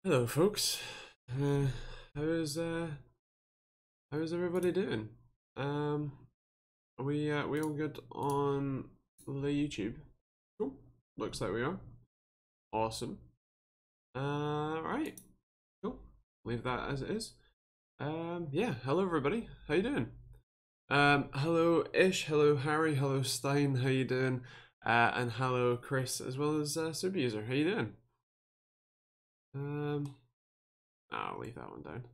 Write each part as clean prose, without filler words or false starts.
Hello, folks. Uh, how's how's everybody doing? Are we all good on the YouTube? Cool. Looks like we are. Awesome. Right. Cool. Leave that as it is. Yeah. Hello, everybody. How you doing? Hello, Ish. Hello, Harry. Hello, Stein. How you doing? And hello, Chris, as well as Super User. How you doing? I'll leave that one down.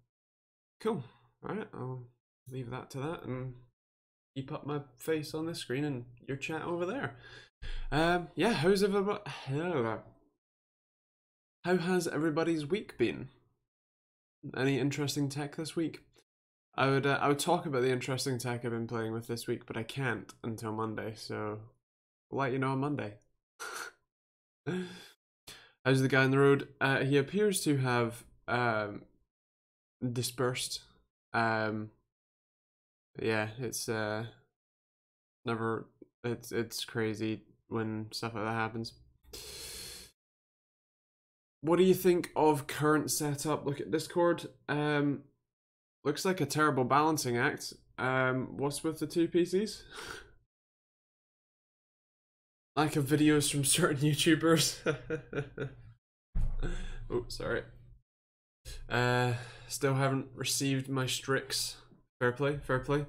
Cool. Alright, I'll leave that to that and keep up my face on the screen and your chat over there. Yeah, how's everybody? How has everybody's week been? Any interesting tech this week? I would talk about the interesting tech I've been playing with this week, but I can't until Monday, so I'll let you know on Monday. How's the guy on the road? He appears to have dispersed. Yeah, it's never it's crazy when stuff like that happens. What do you think of current setup? Look at Discord. Looks like a terrible balancing act. What's with the two PCs? Lack of videos from certain YouTubers. Oh, sorry. Still haven't received my Strix. Fair play, fair play.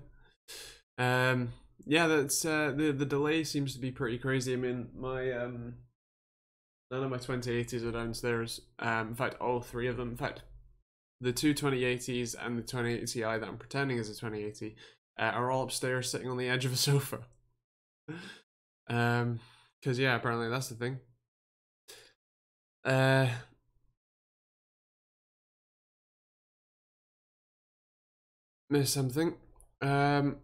Yeah, that's the delay seems to be pretty crazy. I mean, my none of my 2080s are downstairs. In fact, all three of them. In fact, the two 2080s and the 2080 Ti that I'm pretending is a 2080 are all upstairs, sitting on the edge of a sofa. Because yeah, apparently that's the thing. Missed something. But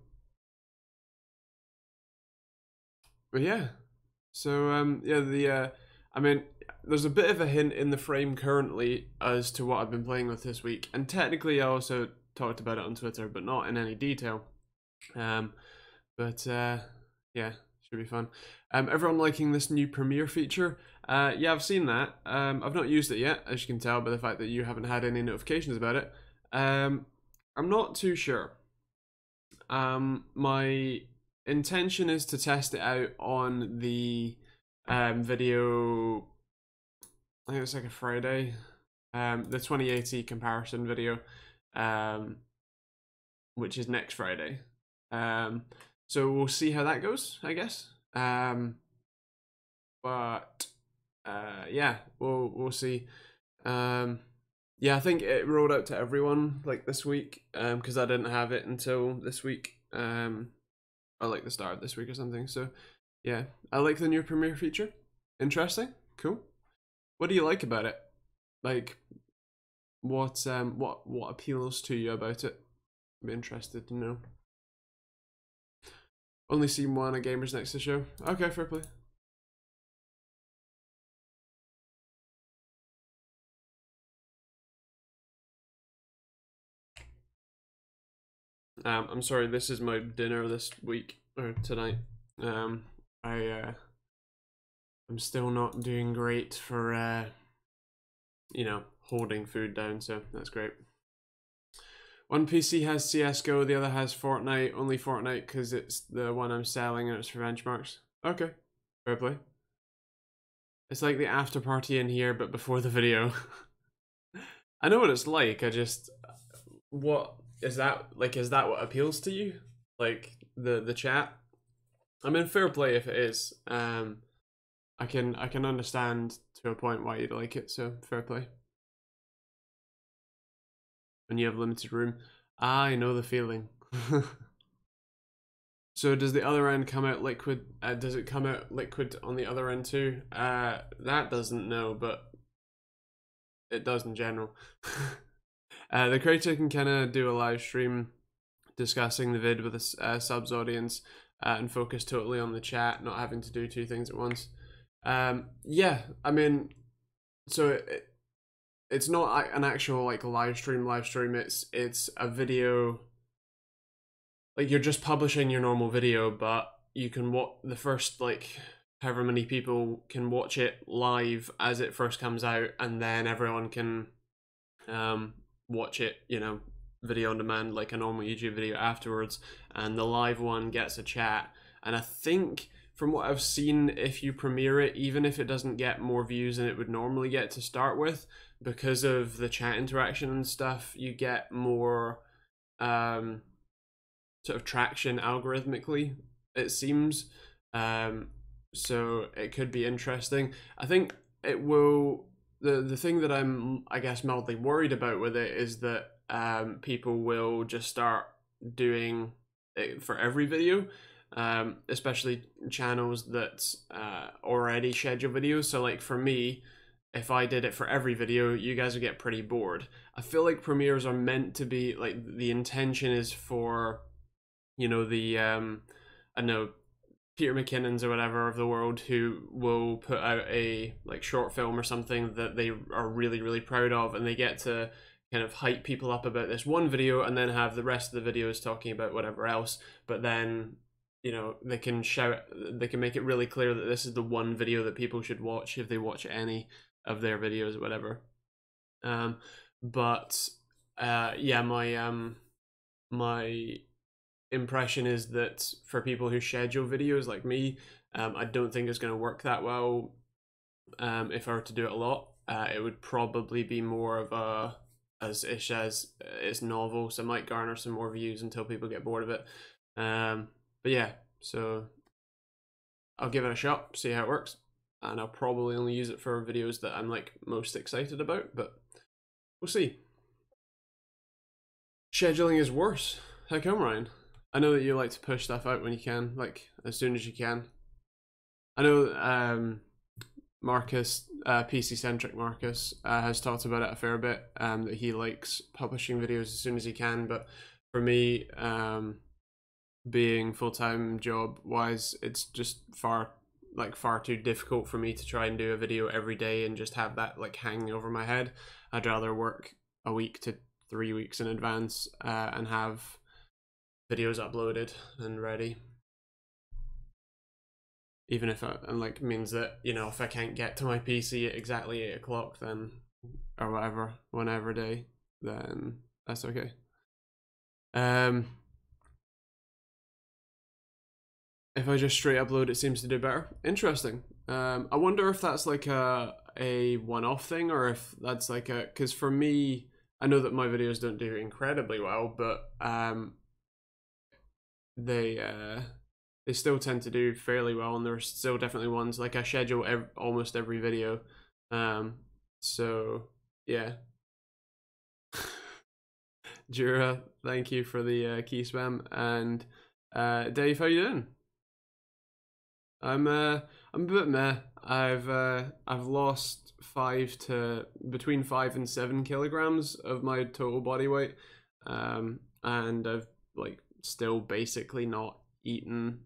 yeah. So yeah, I mean, there's a bit of a hint in the frame currently as to what I've been playing with this week, and technically I also talked about it on Twitter, but not in any detail. But yeah, should be fun. Everyone liking this new Premiere feature? Yeah, I've seen that. I've not used it yet, as you can tell by the fact that you haven't had any notifications about it. I'm not too sure. My intention is to test it out on the video. I think it's like a Friday. The 2080 comparison video, which is next Friday. So we'll see how that goes, I guess. But yeah, we'll see. Yeah, I think it rolled out to everyone like this week, because I didn't have it until this week, or like the start of this week or something. So yeah, I like the new Premiere feature. Interesting, cool. What do you like about it? Like, what appeals to you about it? I'm interested to know. Only seen one at Gamers Next to Show. Okay, fair play. I'm sorry, this is my dinner this week or tonight. I'm still not doing great for you know, holding food down, so that's great. One PC has CS:GO, the other has Fortnite. Only Fortnite because it's the one I'm selling and it's for benchmarks. Okay, fair play. It's like the after party in here, but before the video. I know what it's like. I just, what is that like? Is that what appeals to you? Like the chat? I mean, fair play if it is. I can understand to a point why you'd like it. So fair play. When you have limited room, I know the feeling. So does the other end come out liquid? Does it come out liquid on the other end too? That doesn't know, but it does in general. The creator can kind of do a live stream discussing the vid with a subs audience and focus totally on the chat, not having to do two things at once. Yeah, I mean, so it's not an actual like live stream. It's a video. Like you're just publishing your normal video, but you can watch the first like however many people can watch it live as it first comes out, and then everyone can watch it, you know, video on demand like a normal YouTube video afterwards, and the live one gets a chat. And I think from what I've seen, if you premiere it, even if it doesn't get more views than it would normally get to start with, because of the chat interaction and stuff, you get more sort of traction algorithmically, it seems. So it could be interesting. I think it will. The thing that I'm, I guess, mildly worried about with it is that people will just start doing it for every video, especially channels that already schedule videos. So like for me, if I did it for every video, you guys would get pretty bored. I feel like premieres are meant to be like, the intention is for, you know, the I know, Peter McKinnons or whatever of the world, who will put out a like short film or something that they are really, really proud of, and they get to kind of hype people up about this one video and then have the rest of the videos talking about whatever else. But then, you know, they can make it really clear that this is the one video that people should watch if they watch any of their videos or whatever. But yeah, my impression is that for people who schedule videos like me, I don't think it's going to work that well. If I were to do it a lot, it would probably be more of a, as ish as it's novel, so it might garner some more views until people get bored of it. But yeah, so I'll give it a shot, see how it works, and I'll probably only use it for videos that I'm like most excited about, but we'll see. Scheduling is worse. How come, Ryan? I know that you like to push stuff out when you can, like as soon as you can. I know Marcus, PC centric Marcus, has talked about it a fair bit. That he likes publishing videos as soon as he can, but for me, being full-time job wise, it's just far too difficult for me to try and do a video every day and just have that like hanging over my head. I'd rather work a week to 3 weeks in advance and have videos uploaded and ready, even if it like means that, you know, if I can't get to my PC at exactly 8 o'clock then, or whatever, whenever day, then that's okay. If I just straight upload, it seems to do better. Interesting. I wonder if that's like a one-off thing, or if that's like a, because for me, I know that my videos don't do incredibly well, but they still tend to do fairly well, and there's still definitely ones like I schedule almost every video. So yeah. Jura, thank you for the key spam. And Dave, how you doing? I'm a bit meh. I've lost between 5 and 7 kilograms of my total body weight, and I've like still basically not eaten.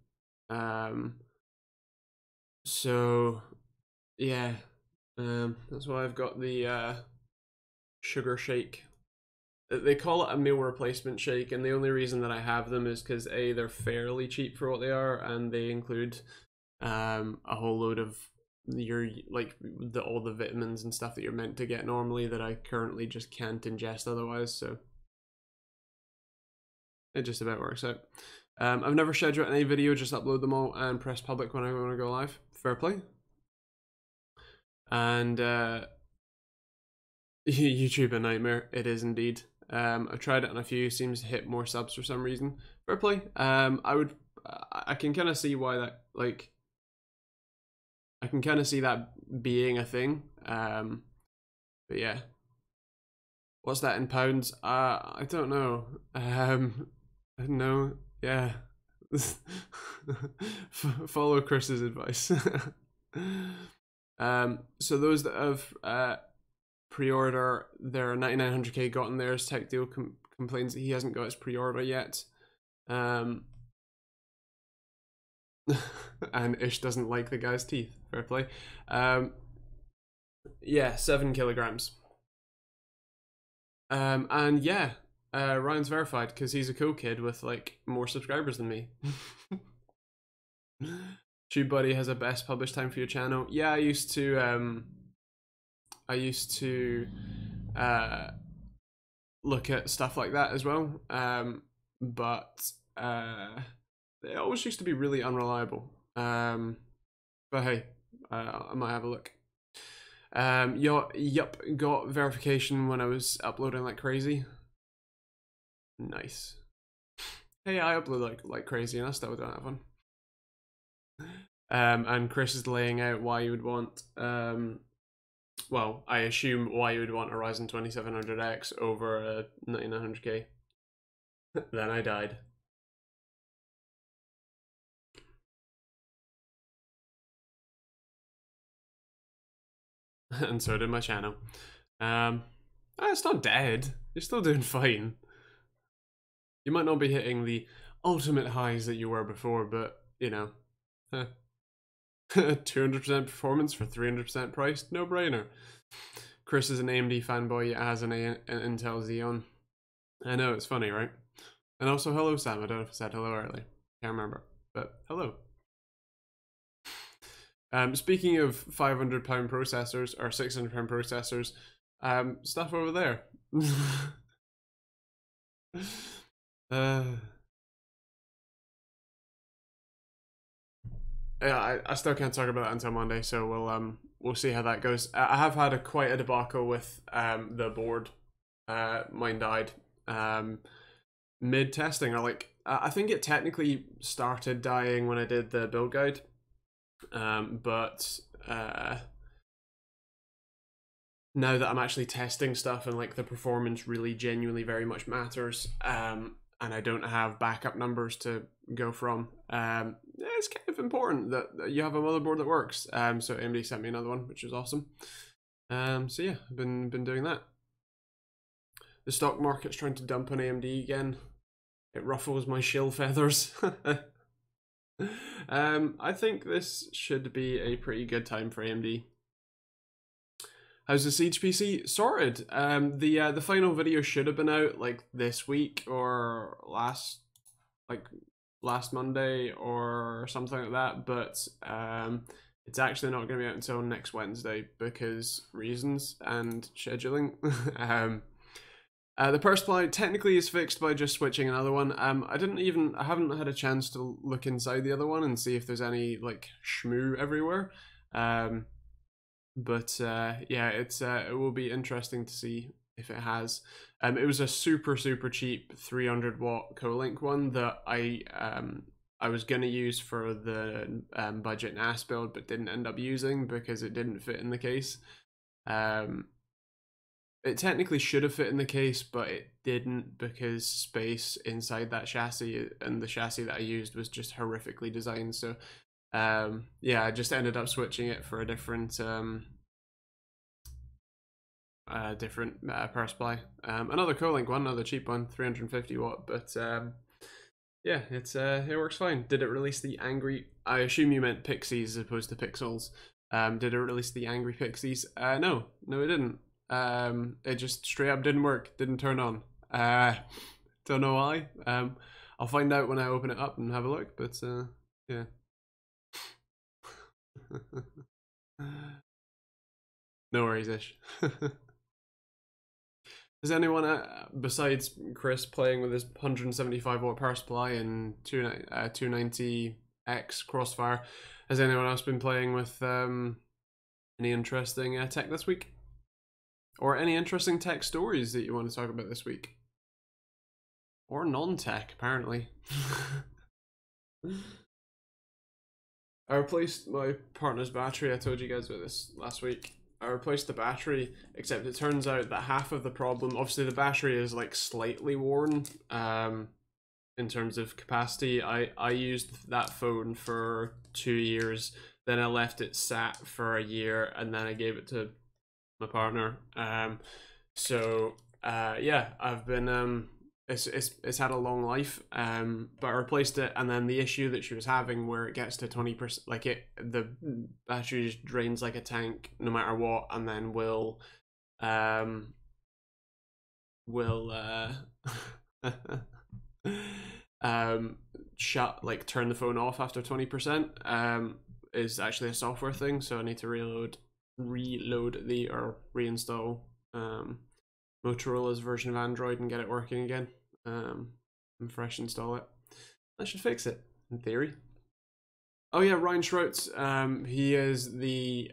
So yeah, that's why I've got the sugar shake. They call it a meal replacement shake, and the only reason that I have them is because A, they're fairly cheap for what they are, and they include a whole load of your like all the vitamins and stuff that you're meant to get normally that I currently just can't ingest otherwise. So it just about works out. I've never scheduled any video, just upload them all and press public when I want to go live. Fair play. And YouTube a nightmare. It is indeed. I've tried it on a few, seems to hit more subs for some reason. Fair play. I can kind of see why that, like, I can kind of see that being a thing. But yeah. What's that in pounds? I don't know. No, yeah. Follow Chris's advice. So those that have pre-order their 9900K gotten theirs, Tech Deal complains that he hasn't got his pre-order yet. And Ish doesn't like the guy's teeth. Fair play. Yeah, 7 kilograms. And yeah, Ryan's verified because he's a cool kid with like more subscribers than me. TubeBuddy has a best published time for your channel. Yeah, I used to look at stuff like that as well. But it always used to be really unreliable. But hey, I might have a look. Yup, got verification when I was uploading like crazy. Nice. Hey, I upload like crazy and I still don't have one. And Chris is laying out why you would want, well, I assume why you would want a Ryzen 2700X over a 9900K. Then I died. And so did my channel. It's not dead. You're still doing fine. You might not be hitting the ultimate highs that you were before, but, you know, 200% performance for 300% price, no brainer. Chris is an AMD fanboy, has an Intel Xeon. I know, it's funny, right? And also, hello Sam, I don't know if I said hello earlier. Can't remember, but hello. Speaking of £500 processors, or £600 processors, stuff over there. Yeah, I still can't talk about that until Monday, so we'll see how that goes. I have had quite a debacle with the board. Mine died mid testing, or like I think it technically started dying when I did the build guide, but now that I'm actually testing stuff and like the performance really genuinely very much matters, and I don't have backup numbers to go from, it's kind of important that you have a motherboard that works. So AMD sent me another one, which is awesome. So yeah, I've been doing that. The stock market's trying to dump on AMD again. It ruffles my shill feathers. I think this should be a pretty good time for AMD. How's the Siege PC? Sorted. The final video should have been out like this week or last Monday or something like that, but it's actually not going to be out until next Wednesday because reasons and scheduling. The power supply technically is fixed by just switching another one. I haven't had a chance to look inside the other one and see if there's any like shmoo everywhere. But yeah, it will be interesting to see if it has. It was a super cheap 300 watt Colink one that I was gonna use for the budget NAS build, but didn't end up using because it didn't fit in the case. It technically should have fit in the case, but it didn't because space inside that chassis and the chassis that I used was just horrifically designed. So yeah, I just ended up switching it for a different power supply. Another Colink one, another cheap one, 350 watt, but yeah, it works fine. Did it release the angry? I assume you meant pixies as opposed to pixels. Did it release the angry pixies? No, it didn't. It just straight up didn't work, didn't turn on. Don't know why. I'll find out when I open it up and have a look, but yeah. No worries, Ish. Is anyone besides Chris playing with his 175 watt power supply and 290X Crossfire? Has anyone else been playing with any interesting tech this week? Or any interesting tech stories that you want to talk about this week? Or non-tech, apparently. I replaced my partner's battery. I told you guys about this last week. I replaced the battery, except it turns out that half of the problem, obviously the battery is like slightly worn in terms of capacity. I used that phone for 2 years, then I left it sat for a year, and then I gave it to my partner. So yeah, I've been it's had a long life, but I replaced it, and then the issue that she was having where it gets to 20%, like the battery just drains like a tank no matter what, and then will shut, like turn the phone off after 20%, is actually a software thing, so I need to reload the or reinstall Motorola's version of Android and get it working again, and fresh install it. That should fix it, in theory. Oh yeah, Ryan Schroutz, he is he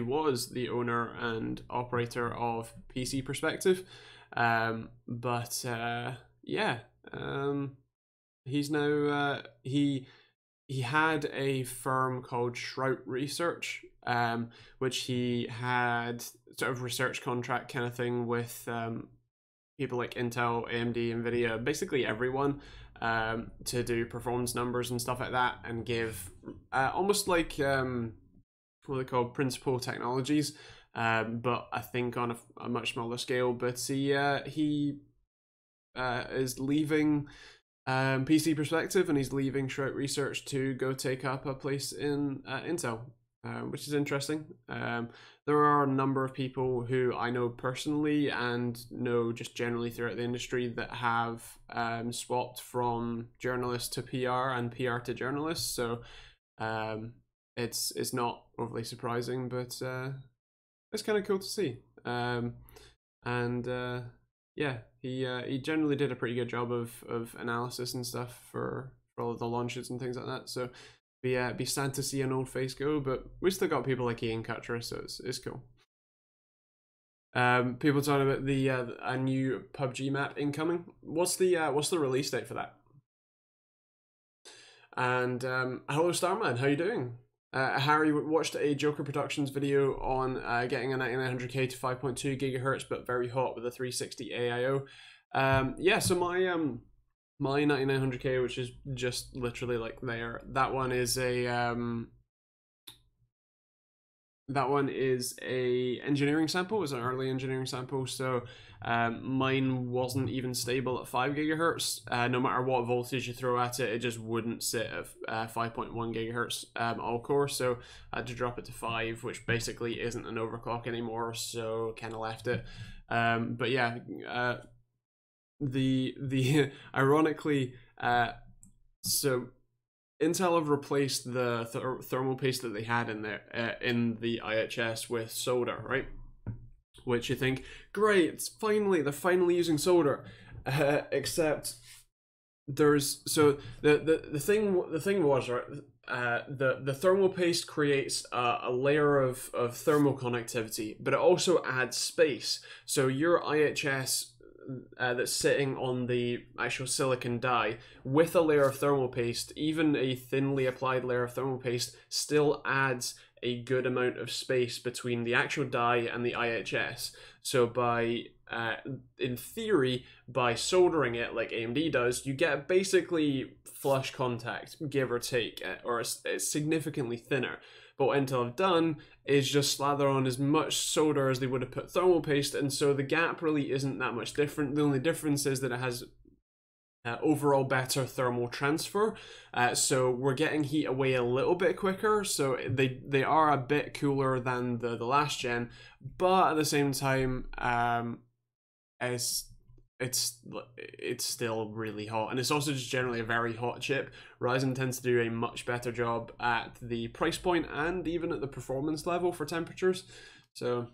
was the owner and operator of PC Perspective, he's now he had a firm called Shrout Research, which he had sort of research contract kind of thing with people like Intel, AMD, Nvidia, basically everyone, to do performance numbers and stuff like that, and give almost like what they call principal technologies, but I think on a much smaller scale. But he is leaving PC Perspective, and he's leaving Shrout Research to go take up a place in Intel, which is interesting. There are a number of people who I know personally and know just generally throughout the industry that have swapped from journalist to PR and PR to journalist. So it's not overly surprising, but it's kind of cool to see. Yeah, he generally did a pretty good job of analysis and stuff for all of the launches and things like that. So be sad to see an old face go, but we still got people like Ian Cutcher, so it's cool. People talking about the a new PUBG map incoming. What's the release date for that? And hello Starman, how you doing? Harry watched a Joker Productions video on getting a 9900K to 5.2 gigahertz, but very hot with a 360 AIO. Yeah, so my 9900K, which is just literally like there, that one is a engineering sample. It's an early engineering sample, so mine wasn't even stable at 5 gigahertz. No matter what voltage you throw at it, it just wouldn't sit at 5.1 gigahertz all core. So I had to drop it to 5, which basically isn't an overclock anymore. So kind of left it. But yeah, the ironically, so Intel have replaced the thermal paste that they had in there in the IHS with solder, right? Which you think, great, they're finally using solder, except there's the thing was, right, the thermal paste creates a layer of thermal conductivity, but it also adds space. So your IHS that's sitting on the actual silicon die with a layer of thermal paste, even a thinly applied layer of thermal paste, still adds a good amount of space between the actual die and the IHS. So by in theory, by soldering it like AMD does, you get basically flush contact, give or take, or it's significantly thinner. But what Intel have done is just slather on as much solder as they would have put thermal paste, and so the gap really isn't that much different. The only difference is that it has overall better thermal transfer, so we're getting heat away a little bit quicker, so they are a bit cooler than the last gen, but at the same time it's still really hot, and it's also just generally a very hot chip. Ryzen tends to do a much better job at the price point and even at the performance level for temperatures. So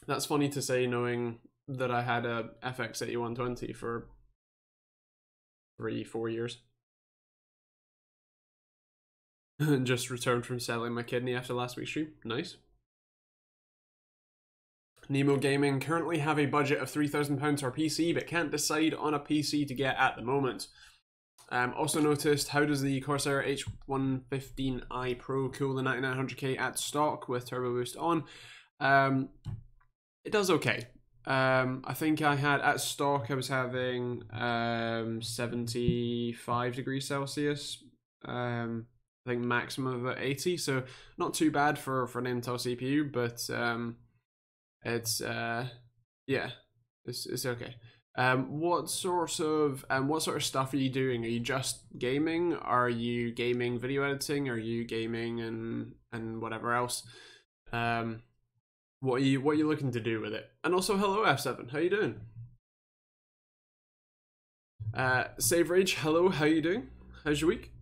that's funny to say, knowing that I had a FX 8120 for 3-4 years. Just returned from selling my kidney after last week's stream. Nice. Nemo Gaming currently have a budget of £3,000 for PC, but can't decide on a PC to get at the moment. Also noticed, how does the Corsair H115i Pro cool the 9900K at stock with Turbo Boost on? It does okay. I think I had at stock, I was having 75 degrees Celsius. I think maximum of 80, so not too bad for an Intel CPU, but it's yeah, it's okay. What sort of stuff are you doing? Are you just gaming? Are you gaming video editing? Are you gaming and whatever else? What are you looking to do with it? And also, hello F7, how you doing? Save Rage, hello, how you doing? How's your week?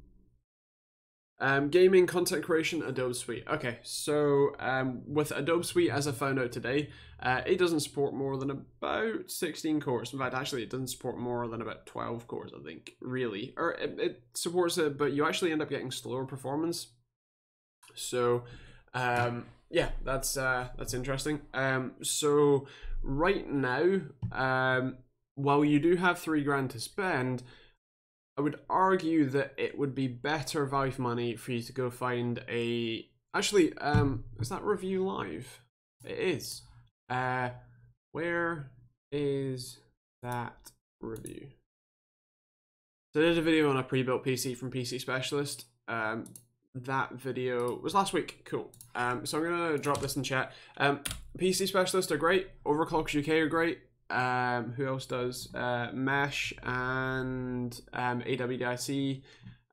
Gaming, content creation, Adobe Suite. Okay, so with Adobe Suite, as I found out today, it doesn't support more than about 16 cores. In fact, actually, it doesn't support more than about 12 cores, I think, really. Or it supports it, but you actually end up getting slower performance. So, yeah, that's interesting. So right now, while you do have $3 to spend, I would argue that it would be better value for money for you to go find a... Actually, is that review live? It is. Where is that review? So I did a video on a pre-built PC from PC Specialist. That video was last week. Cool. So I'm gonna drop this in chat. PC Specialist are great. Overclockers UK are great. Who else does? Mesh and AWDIC,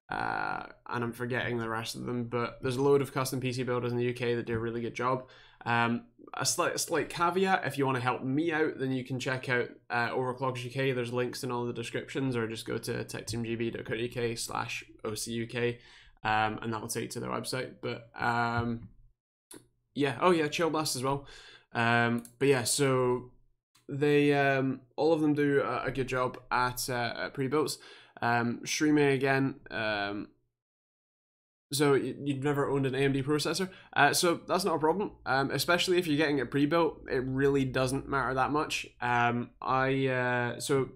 and I'm forgetting the rest of them, but there's a load of custom PC builders in the UK that do a really good job. A slight caveat, if you want to help me out, then you can check out Overclockers UK. There's links in all the descriptions, or just go to TechteamGB.co.uk/OCUK, and that will take you to their website. But yeah, oh yeah, Chill Blast as well. But yeah, so they all of them do a good job at pre-builts. Streaming again, so you've never owned an AMD processor, so that's not a problem, especially if you're getting it pre-built. It really doesn't matter that much. So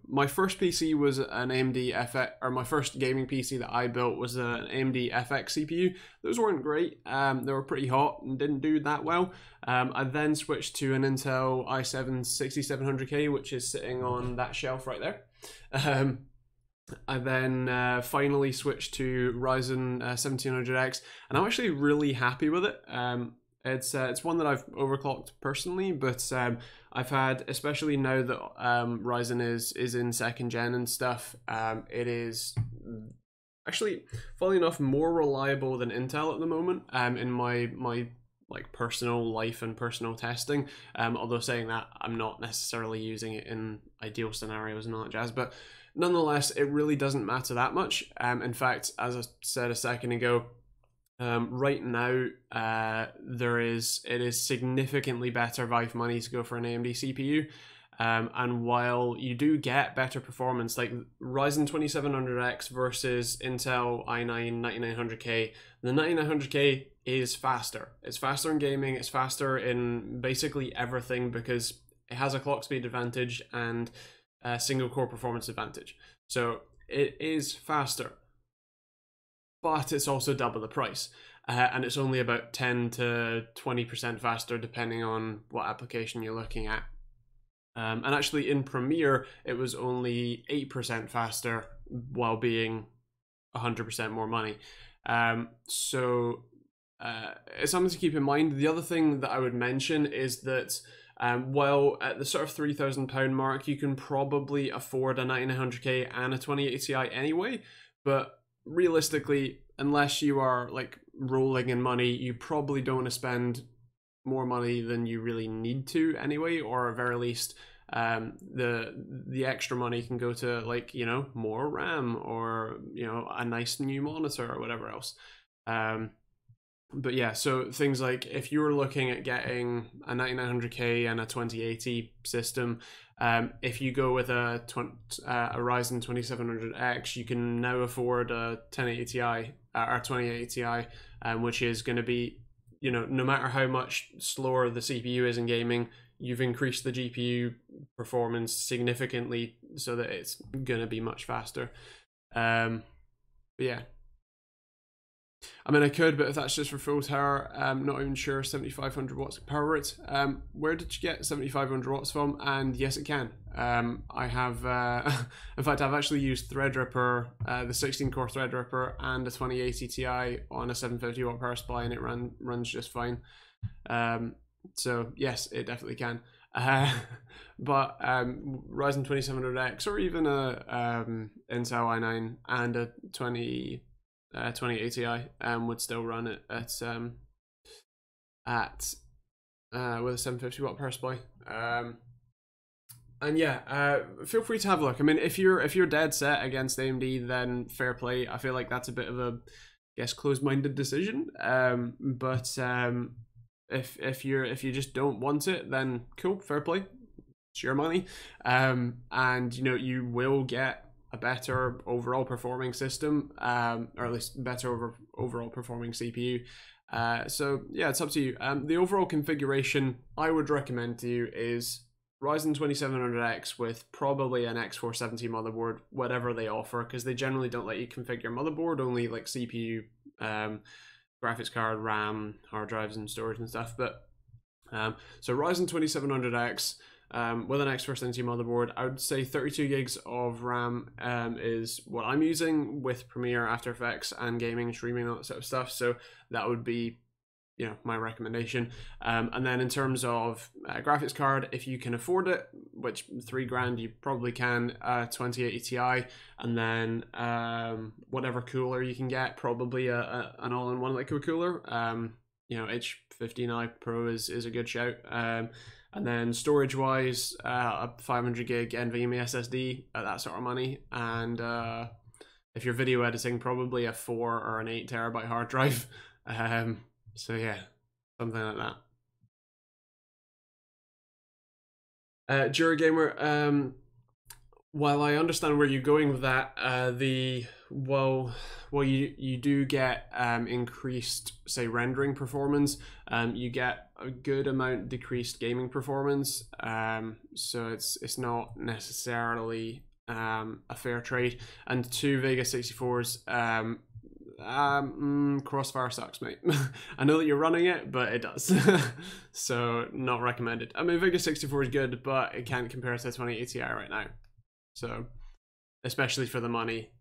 my first PC was an AMD FX, or my first gaming PC that I built was an AMD FX CPU. Those weren't great. They were pretty hot and didn't do that well. I then switched to an Intel i7 6700K, which is sitting on that shelf right there. I then finally switched to Ryzen 1700X, and I'm actually really happy with it. It's one that I've overclocked personally, but I've had, especially now that Ryzen is in second gen and stuff, it is actually, funnily enough, more reliable than Intel at the moment in my like personal life and personal testing. Although saying that, I'm not necessarily using it in ideal scenarios and all that jazz, but nonetheless, it really doesn't matter that much. In fact, as I said a second ago, right now it is significantly better value for money to go for an AMD CPU. And while you do get better performance, like Ryzen 2700X versus Intel i9 9900K, the 9900K is faster. It's faster in gaming, it's faster in basically everything because it has a clock speed advantage and a single core performance advantage. So it is faster, but it's also double the price. And it's only about 10 to 20% faster depending on what application you're looking at. And actually in Premiere, it was only 8% faster while being 100% more money. So it's something to keep in mind. The other thing that I would mention is that while at the sort of £3,000 mark, you can probably afford a 9900K and a 2080 Ti anyway, but realistically, unless you are like rolling in money, you probably don't want to spend more money than you really need to anyway, or at very least the extra money can go to, like, you know, more RAM or, you know, a nice new monitor or whatever else. But yeah, so things like if you were looking at getting a 9900K and a 2080 system, if you go with a Ryzen 2700X, you can now afford a 1080 Ti or 2080 Ti, which is going to be, you know, no matter how much slower the CPU is in gaming, you've increased the GPU performance significantly so that it's going to be much faster. But yeah. I mean, I could, but if that's just for full tower, I'm not even sure 7500 watts power rates. Where did you get 7500 watts from? And yes, it can. I have, in fact, I've actually used Threadripper, the 16-core Threadripper, and a 2080 Ti on a 750 watt power supply, and it runs just fine. So yes, it definitely can. But Ryzen 2700X or even a Intel i9 and a 2080 Ti would still run it at with a 750 watt power supply. And yeah, feel free to have a look. I mean, if you're dead set against AMD, then fair play. I feel like that's a bit of a guess closed-minded decision. But if you just don't want it, then cool, fair play. It's your money. And you know, you will get a better overall performing system, or at least better overall performing CPU. So yeah, it's up to you. The overall configuration I would recommend to you is Ryzen 2700X with probably an X470 motherboard, whatever they offer, because they generally don't let you configure motherboard, only like CPU, graphics card, RAM, hard drives, and storage and stuff. But so Ryzen 2700X with an X470 motherboard, I would say 32 gigs of RAM is what I'm using with Premiere, After Effects, and gaming, streaming, all that sort of stuff. So that would be, you know, my recommendation. And then in terms of graphics card, if you can afford it, which $3,000 you probably can, 2080 Ti, and then whatever cooler you can get, probably an all-in-one liquid cooler. You know, H15i Pro is a good shout. And then storage wise, a 500 gig NVMe SSD at that sort of money. And if you're video editing, probably a 4 or an 8 terabyte hard drive. So yeah, something like that. Jura while I understand where you're going with that, you do get increased, say, rendering performance. You get a good amount decreased gaming performance. So it's not necessarily a fair trade. And 2 Vega 64s, Crossfire sucks, mate. I know that you're running it, but it does. So not recommended. I mean, Vega 64 is good, but it can't compare to 2080 Ti right now. So, especially for the money.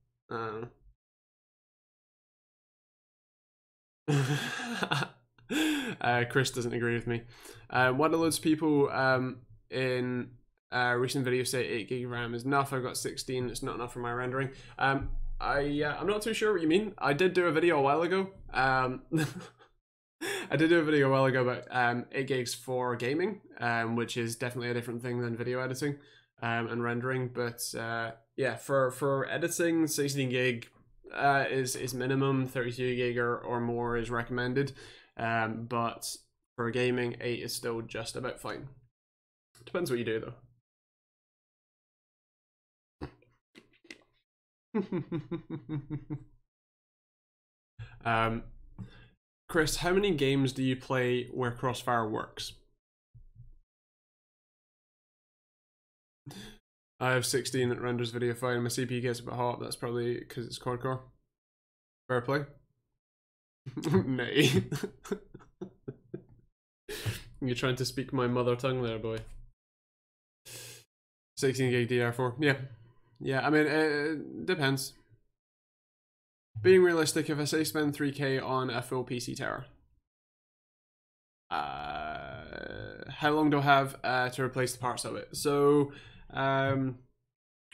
Chris doesn't agree with me. Why do loads of people in recent videos say 8 gig RAM is enough? I've got 16. It's not enough for my rendering. I'm not too sure what you mean. I did do a video a while ago. I did do a video a while ago about 8 gigs for gaming, which is definitely a different thing than video editing and rendering. But yeah, for editing, 16 gig is minimum. 32 gig or more is recommended. But for gaming, 8 is still just about fine. Depends what you do, though. Chris, how many games do you play where Crossfire works? I have 16 that renders video fine. My CPU gets a bit hot. That's probably because it's quad core. Fair play. Nay. You're trying to speak my mother tongue there, boy. 16 gig DR4. Yeah, I mean, it depends. Being realistic, if I say spend 3K on a full PC tower, how long do I have to replace the parts of it? So,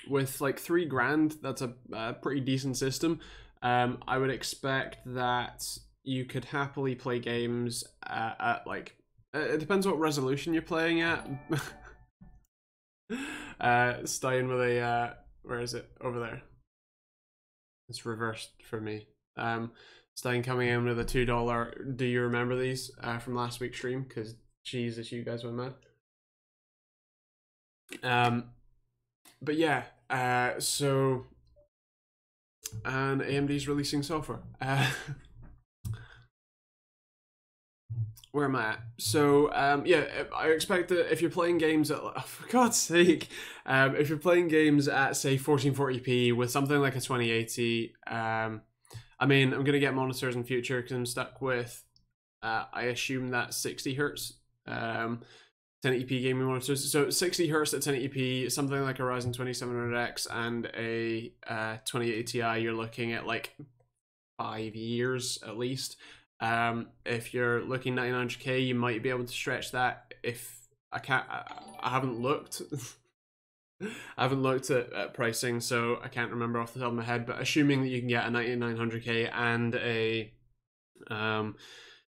with like $3,000, that's a pretty decent system. I would expect that you could happily play games at like, it depends what resolution you're playing at. Stein with a, where is it? Over there. It's reversed for me. Stein coming in with a $2. Do you remember these from last week's stream? Because Jesus, you guys went mad. But yeah, so, and AMD's releasing software. Where am I at? So, yeah, I expect that if you're playing games at, oh, for God's sake, if you're playing games at, say, 1440p with something like a 2080, I mean, I'm going to get monitors in future because I'm stuck with, I assume that 60 hertz, 1080p gaming monitors. So 60 hertz at 1080p, something like a Ryzen 2700X and a 2080 Ti, you're looking at like 5 years at least. If you're looking 9900K, you might be able to stretch that. If I haven't looked. I haven't looked at pricing, so I can't remember off the top of my head, but assuming that you can get a 9900K and a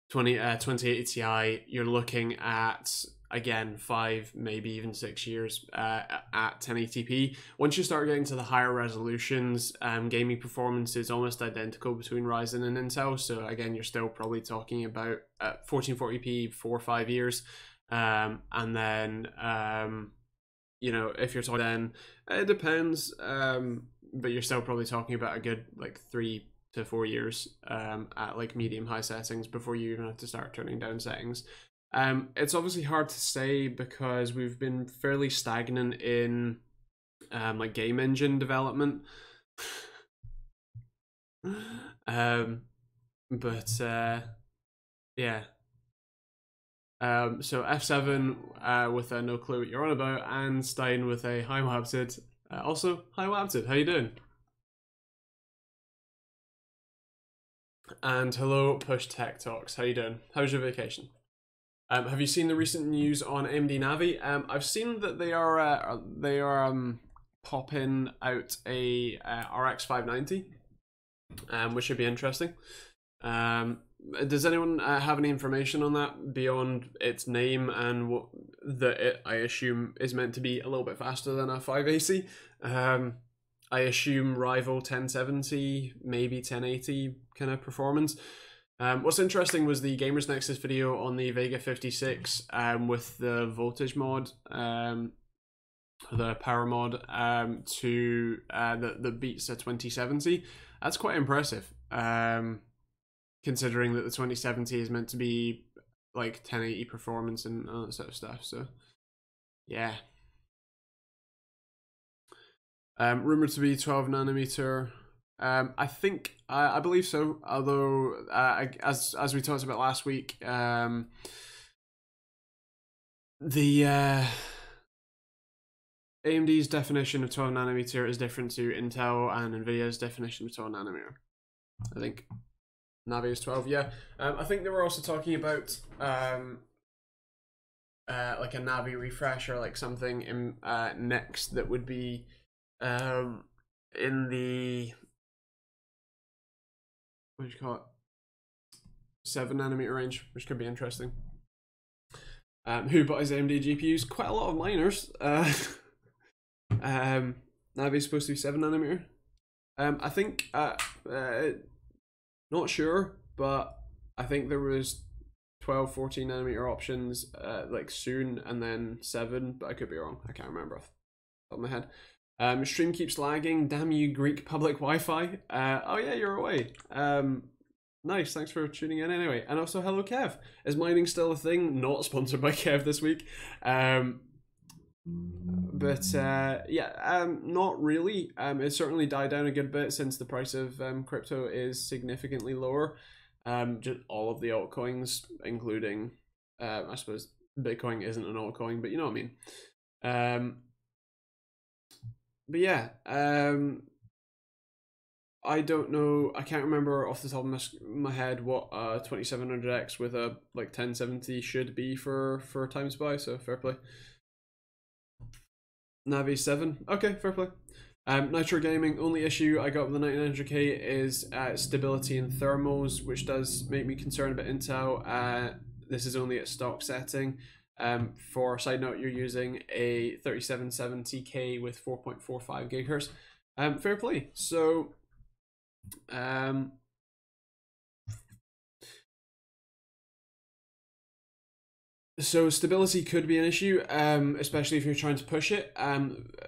2080 Ti, you're looking at, again 5, maybe even 6 years at 1080p. Once you start getting to the higher resolutions, gaming performance is almost identical between Ryzen and Intel. So again, you're still probably talking about 1440p 4 or 5 years, and then you know, if you're talking, then it depends, but you're still probably talking about a good like 3 to 4 years at like medium high settings before you even have to start turning down settings. It's obviously hard to say because we've been fairly stagnant in like game engine development. But yeah. So F7 with a no clue what you're on about, and Stein with a hi Wabsid. Also, hi Wabsid, how you doing? And hello Push Tech Talks, how you doing? How's your vacation? Have you seen the recent news on AMD Navi? I've seen that they are popping out a RX 590, which should be interesting. Does anyone have any information on that beyond its name and what it, I assume, is meant to be a little bit faster than a 5AC? I assume rival 1070, maybe 1080 kind of performance. What's interesting was the Gamers Nexus video on the Vega 56 with the voltage mod, the power mod to that beats a 2070. That's quite impressive, considering that the 2070 is meant to be like 1080 performance and all that sort of stuff. So yeah. Rumored to be 12 nanometer. I think I believe so. Although as we talked about last week, the AMD's definition of 12 nanometer is different to Intel and Nvidia's definition of 12 nanometer. I think Navi is 12. Yeah. I think they were also talking about like a Navi refresh or like something in next that would be in the, what do you call it, 7 nanometer range, which could be interesting. Who buys AMD GPUs? Quite a lot of miners. Navi's supposed to be 7 nanometer. I think not sure, but I think there was 12, 14 nanometer options like soon, and then 7, but I could be wrong. I can't remember off the top of my head. Stream keeps lagging. Damn you, Greek public Wi-Fi. Oh yeah, you're away. Nice, thanks for tuning in anyway. And also, hello Kev. Is mining still a thing? Not sponsored by Kev this week. But yeah, not really. It certainly died down a good bit since the price of crypto is significantly lower. Just all of the altcoins, including, I suppose Bitcoin isn't an altcoin, but you know what I mean. But yeah, I don't know. I can't remember off the top of my head what 2700X with a like 1070 should be for time spy. So fair play. Navi 7. Okay, fair play. Nitro Gaming, only issue I got with the 9900K is stability in thermals, which does make me concerned about Intel. This is only at stock setting. For a side note, you're using a 3770K with 4.45 gigahertz. Fair play. So so stability could be an issue, especially if you're trying to push it.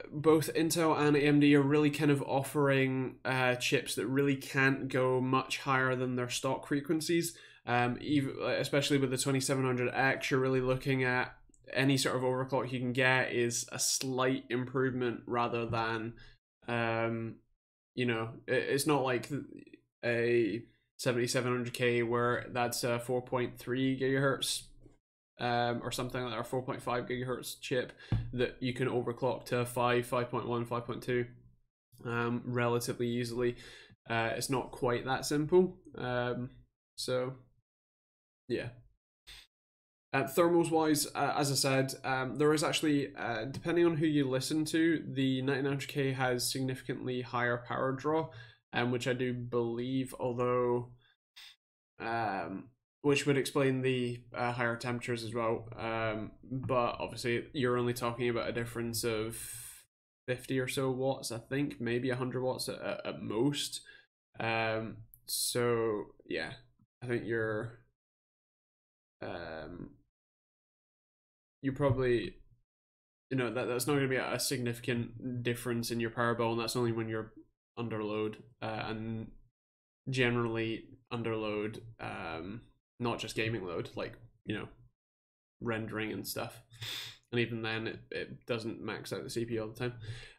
Both Intel and AMD are really kind of offering chips that really can't go much higher than their stock frequencies. Even, especially with the 2700X, you're really looking at any sort of overclock you can get is a slight improvement rather than, you know, it's not like a 7700K where that's a 4.3 gigahertz or something like that, or 4.5 gigahertz chip that you can overclock to 5.1, 5.2 relatively easily. It's not quite that simple. So yeah. Thermals wise, as I said, there is actually, depending on who you listen to, the 9900K has significantly higher power draw, which I do believe, although which would explain the higher temperatures as well. But obviously, you're only talking about a difference of 50 or so watts, I think, maybe 100 watts at most. So yeah, I think you probably, you know, that's not going to be a significant difference in your power bill, and that's only when you're under load, and generally under load, not just gaming load, like, you know, rendering and stuff. And even then, it doesn't max out the CPU all the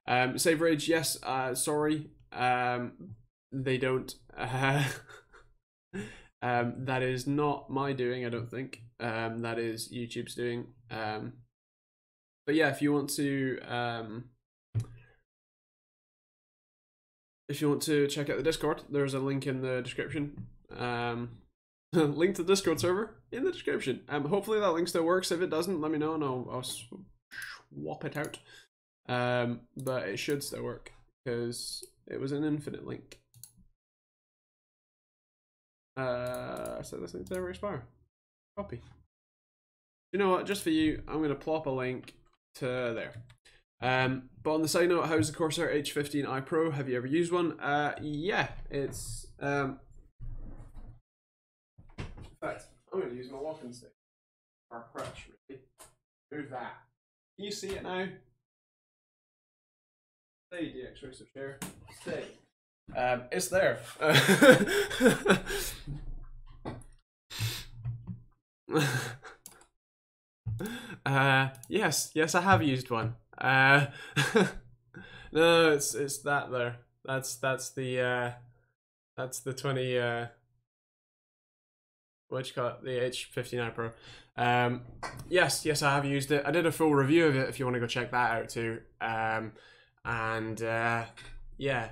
time. Save rage, yes. Sorry, they don't. That is not my doing, I don't think. That is YouTube's doing. But yeah, if you want to check out the Discord, there's a link in the description. Link to the Discord server in the description. Hopefully that link still works. If it doesn't, let me know and I'll swap it out. But it should still work because it was an infinite link. So this link's never expire. Copy. You know what? Just for you, I'm gonna plop a link to there. But on the side note, how's the Corsair H15i Pro? Have you ever used one? Yeah, it's in fact, I'm going to use my walking stick. Or crutch, really. Move that. Can you see it now? Stay, the exclusive chair. Stay. It's there. Yes, I have used one. No, it's that there. That's the 20 what you call it, the H15i Pro. Yes, I have used it. I did a full review of it if you want to go check that out too. Yeah,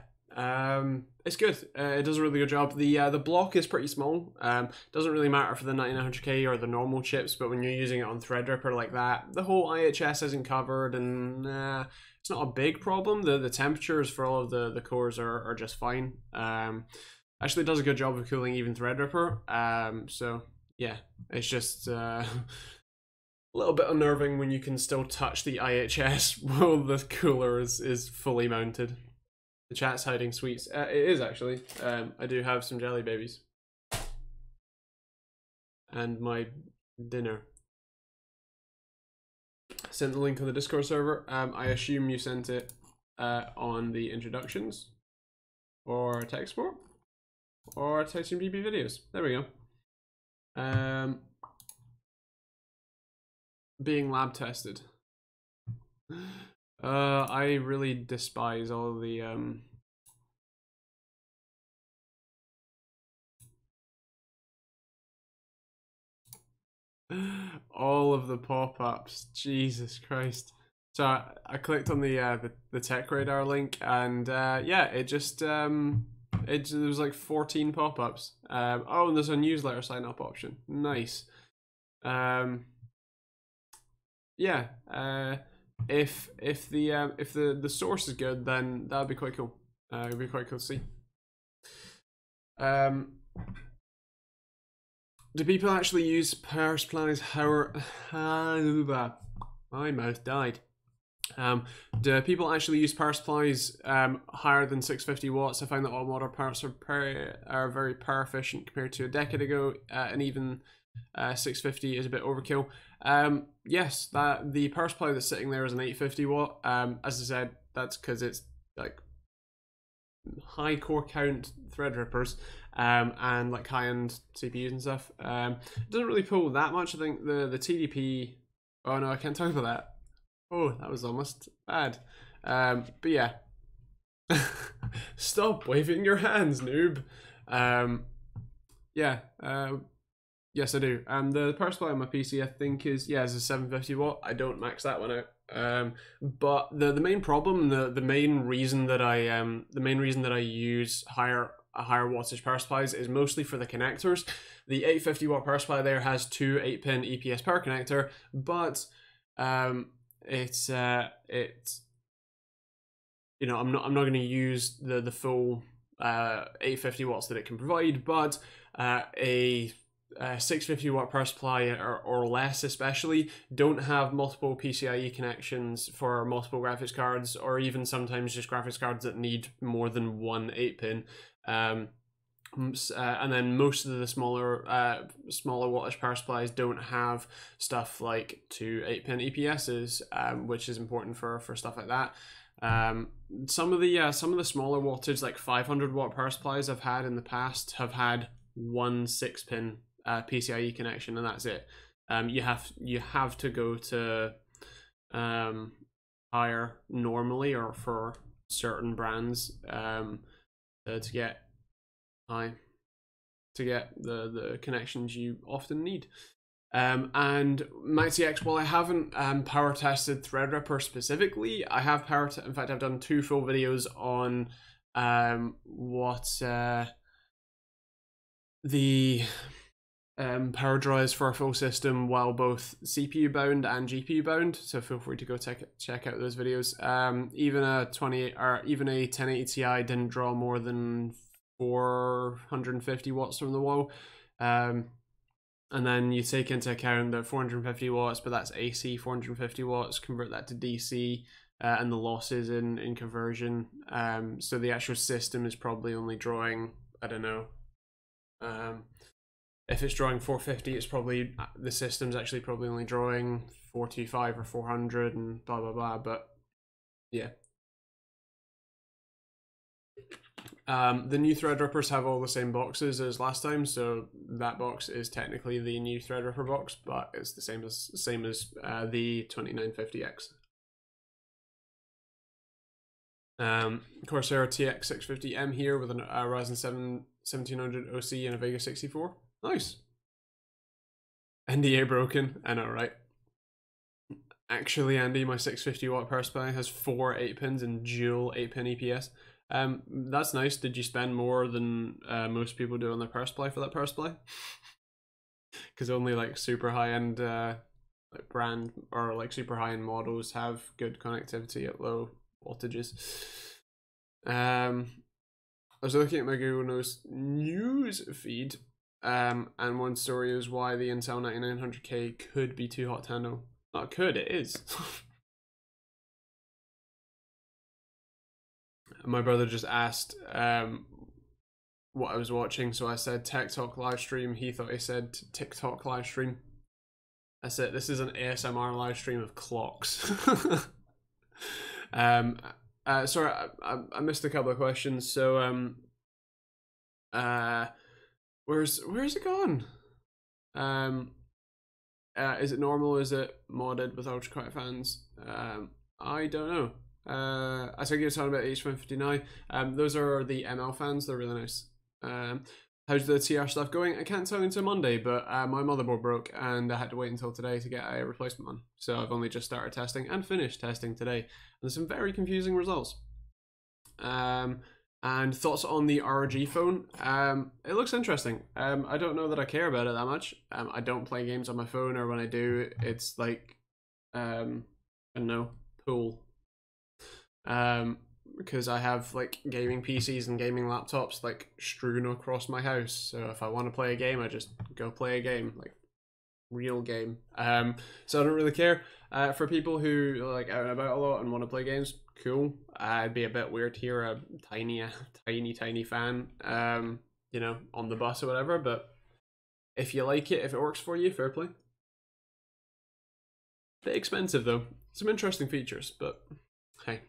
it's good. It does a really good job. The block is pretty small. Doesn't really matter for the 9900K or the normal chips, but when you're using it on Threadripper like that, the whole IHS isn't covered, and it's not a big problem. The temperatures for all of the cores are just fine. Actually does a good job of cooling even Threadripper. So yeah, it's just a little bit unnerving when you can still touch the IHS while the cooler is fully mounted. The chat's hiding sweets. It is actually. I do have some jelly babies. And my dinner. Sent the link on the Discord server. I assume you sent it on the introductions or tech support or TechteamGB videos. There we go. Being lab tested. I really despise all the all of the pop-ups. Jesus Christ. So I clicked on the Tech Radar link, and yeah, it just there was like 14 pop-ups. Oh, and there's a newsletter sign up option. Nice. Yeah. If the source is good, then that'd be quite cool. It'd be quite cool to see. Do people actually use power supplies? My mouth died. Do people actually use power supplies higher than 650 watts? I find that all modern parts are very power efficient compared to a decade ago, and even 650 is a bit overkill. Yes, that the power supply that's sitting there is an 850 watt. As I said, that's because it's like high core count Threadrippers, and like high-end CPUs and stuff. It doesn't really pull that much. I think the TDP. Oh no, I can't talk about that. Oh, that was almost bad. But yeah. Stop waving your hands, noob. Yeah. Yes, I do. The power supply on my PC, I think, is a 750 watt. I don't max that one out. But the main problem, the main reason that I use higher wattage power supplies is mostly for the connectors. The 850 watt power supply there has two 8-pin EPS power connector, but it's you know, I'm not going to use the full 850 watts that it can provide, but a 650 watt power supply or less especially don't have multiple PCIe connections for multiple graphics cards, or even sometimes just graphics cards that need more than one 8-pin. And then most of the smaller wattage power supplies don't have stuff like 2 8-pin EPSs, which is important for stuff like that. Some of the smaller wattage, like 500 watt power supplies I've had in the past, have had one 6-pin PCIe connection, and that's it. You have to go to higher normally, or for certain brands, to get the connections you often need. And MaxiX, while I haven't power tested Threadripper specifically, I have in fact I've done 2 full videos on what the power draw is for a full system while both CPU bound and GPU bound, so feel free to go check out those videos. Even a 1080 Ti didn't draw more than 450 watts from the wall, and then you take into account the 450 watts, but that's AC 450 watts, convert that to DC, and the losses in conversion, so the actual system is probably only drawing, I don't know, if it's drawing 450, it's probably, the system's actually probably only drawing 425 or 400 and blah blah blah, but yeah. The new Threadrippers have all the same boxes as last time, so that box is technically the new Threadripper box, but it's the same as the 2950X. Corsair TX 650M here with a Ryzen 7 1700 OC and a Vega 64. Nice. NDA broken, I know, right? Actually, Andy, my 650 watt power supply has 4 8-pins and dual 8-pin EPS. That's nice. Did you spend more than most people do on their power supply for that power supply? Because only like super high-end like brand or like super high-end models have good connectivity at low voltages. I was looking at my Google News feed, and one story is why the Intel 9900K could be too hot to handle. Not could, it is. My brother just asked what I was watching, so I said Tech Talk live stream. He thought I said TikTok live stream. I said this is an ASMR live stream of clocks. Sorry, I missed a couple of questions. So where's it gone? Is it normal? Is it modded with ultra quiet fans? I don't know. I think you're talking about H159. Those are the ML fans. They're really nice. How's the TR stuff going? I can't tell until Monday, but my motherboard broke and I had to wait until today to get a replacement one. So I've only just started testing and finished testing today. And there's some very confusing results. And thoughts on the ROG phone? It looks interesting. I don't know that I care about it that much. I don't play games on my phone, or when I do, it's like, I don't know, pool. Because I have like gaming PCs and gaming laptops like strewn across my house. So if I want to play a game, I just go play a game, like real game. So I don't really care. For people who are like out and about a lot and want to play games, cool. It'd be a bit weird to hear a tiny fan, you know, on the bus or whatever. But if you like it, if it works for you, fair play. Bit expensive though. Some interesting features, but hey.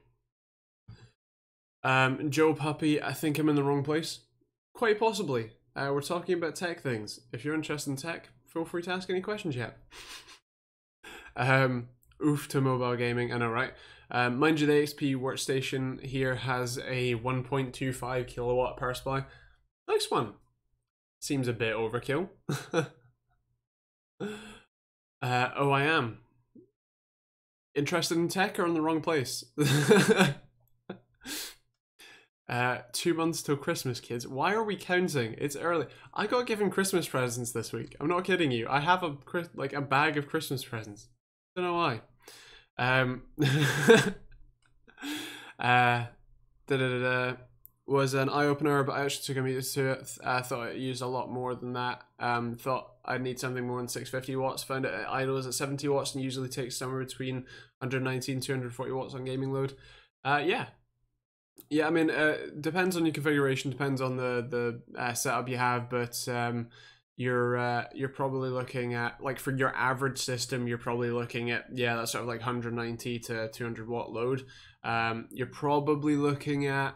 Joe Puppy, I think I'm in the wrong place. Quite possibly. We're talking about tech things. If you're interested in tech, feel free to ask any questions you have. Oof to mobile gaming, I know, right? Mind you, the XP workstation here has a 1.25 kilowatt power supply. Nice one. Seems a bit overkill. Oh, I am. Interested in tech or in the wrong place? 2 months till Christmas, kids. Why are we counting? It's early. I got given Christmas presents this week. I'm not kidding you. I have a bag of Christmas presents. Don't know why. was an eye opener, but I actually took a meter to it. I thought it used a lot more than that. Thought I'd need something more than 650 watts. Found it idles at 70 watts and usually takes somewhere between 190 and 240 watts on gaming load. Yeah. I mean, depends on your configuration, depends on the setup you have, but you're probably looking at, like, for your average system, you're probably looking at, yeah, that's sort of like 190 to 200 watt load. You're probably looking at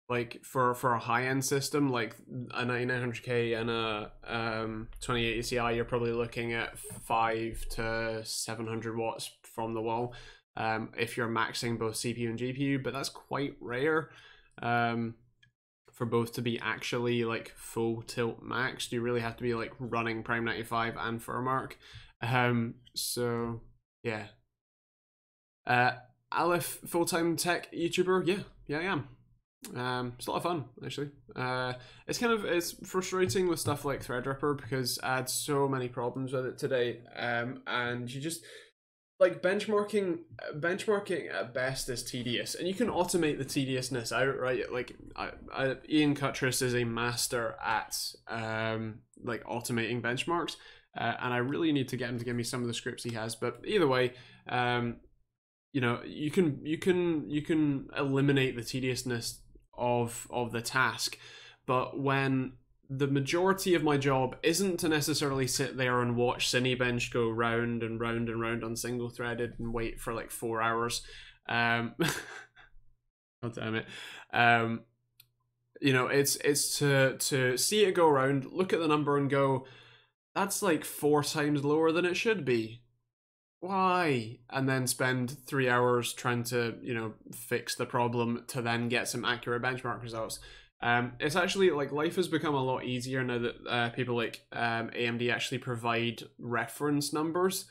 like for a high-end system like a 9900K and a 2080 Ti, you're probably looking at 5 to 700 watts from the wall if you're maxing both CPU and GPU, but that's quite rare for both to be actually like full tilt maxed. You really have to be like running Prime 95 and Furmark. So yeah. Aleph, full-time tech YouTuber? Yeah, I am. It's a lot of fun, actually. It's frustrating with stuff like Threadripper because I had so many problems with it today, and you just, like, benchmarking at best is tedious, and you can automate the tediousness out, right? Like, Ian Cuttress is a master at like automating benchmarks, and I really need to get him to give me some of the scripts he has. But either way, you know, you can eliminate the tediousness of the task, but when the majority of my job isn't to necessarily sit there and watch Cinebench go round and round and round on single threaded and wait for like 4 hours, God damn it, you know, it's to see it go around, look at the number and go, that's like 4 times lower than it should be. Why? And then spend 3 hours trying to, you know, fix the problem to then get some accurate benchmark results. It's actually, like, life has become a lot easier now that people like AMD actually provide reference numbers.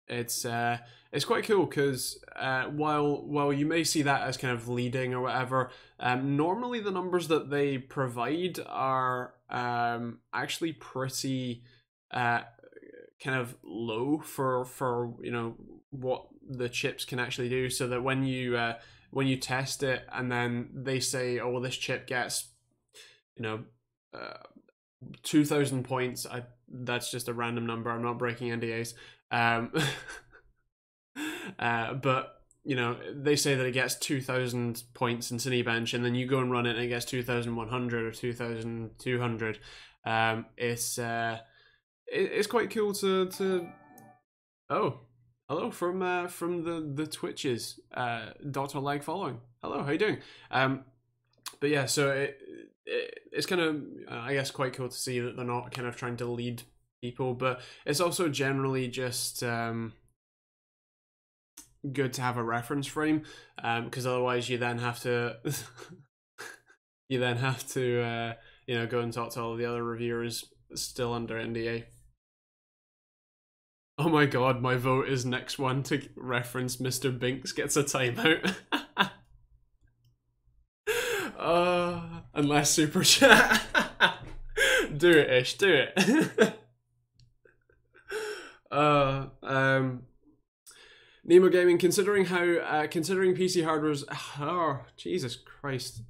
It's quite cool because while you may see that as kind of leading or whatever, normally the numbers that they provide are actually pretty kind of low for you know what the chips can actually do, so that when you test it and then they say, oh well, this chip gets, you know, 2,000 points, that's just a random number, I'm not breaking NDAs, but you know, they say that it gets 2,000 points in Cinebench, and then you go and run it and it gets 2,100 or 2,200. It's quite cool to oh, hello from the Twitches, Dr. Lag following. Hello, how you doing? But yeah, so it's kind of I guess quite cool to see that they're not kind of trying to lead people, but it's also generally just good to have a reference frame, because otherwise you then have to you know, go and talk to all the other reviewers still under NDA. Oh my god, my vote is next one to reference Mr. Binks gets a timeout. Unless super chat. Do it, Ish, do it. Nemo Gaming, considering PC hardware's, oh Jesus Christ.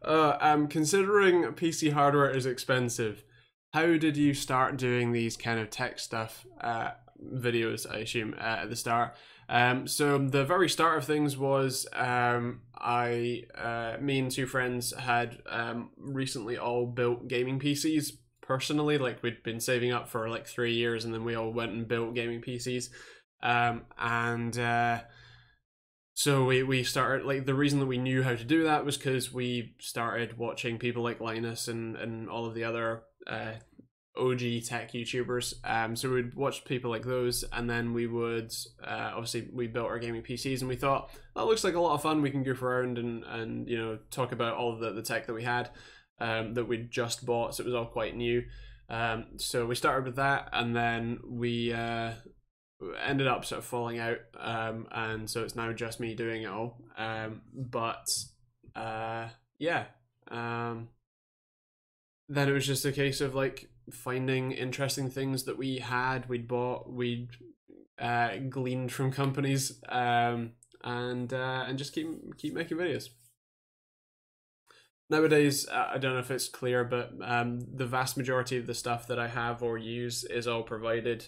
Considering PC hardware is expensive, how did you start doing these kind of tech stuff videos, I assume, at the start? So the very start of things was me and 2 friends had recently all built gaming PCs personally. Like, we'd been saving up for like 3 years, and then we all went and built gaming PCs. So we started, like, the reason that we knew how to do that was because we started watching people like Linus and all of the other OG tech YouTubers. So we'd watch people like those, and then we would obviously we built our gaming PCs, and we thought that looks like a lot of fun. We can goof around and you know, talk about all of the tech that we had that we'd just bought, so it was all quite new. So we started with that, and then we ended up sort of falling out, and so it's now just me doing it all. Yeah. Then it was just a case of like finding interesting things that we'd bought, we'd gleaned from companies, and just keep making videos. Nowadays, I don't know if it's clear, but the vast majority of the stuff that I have or use is all provided.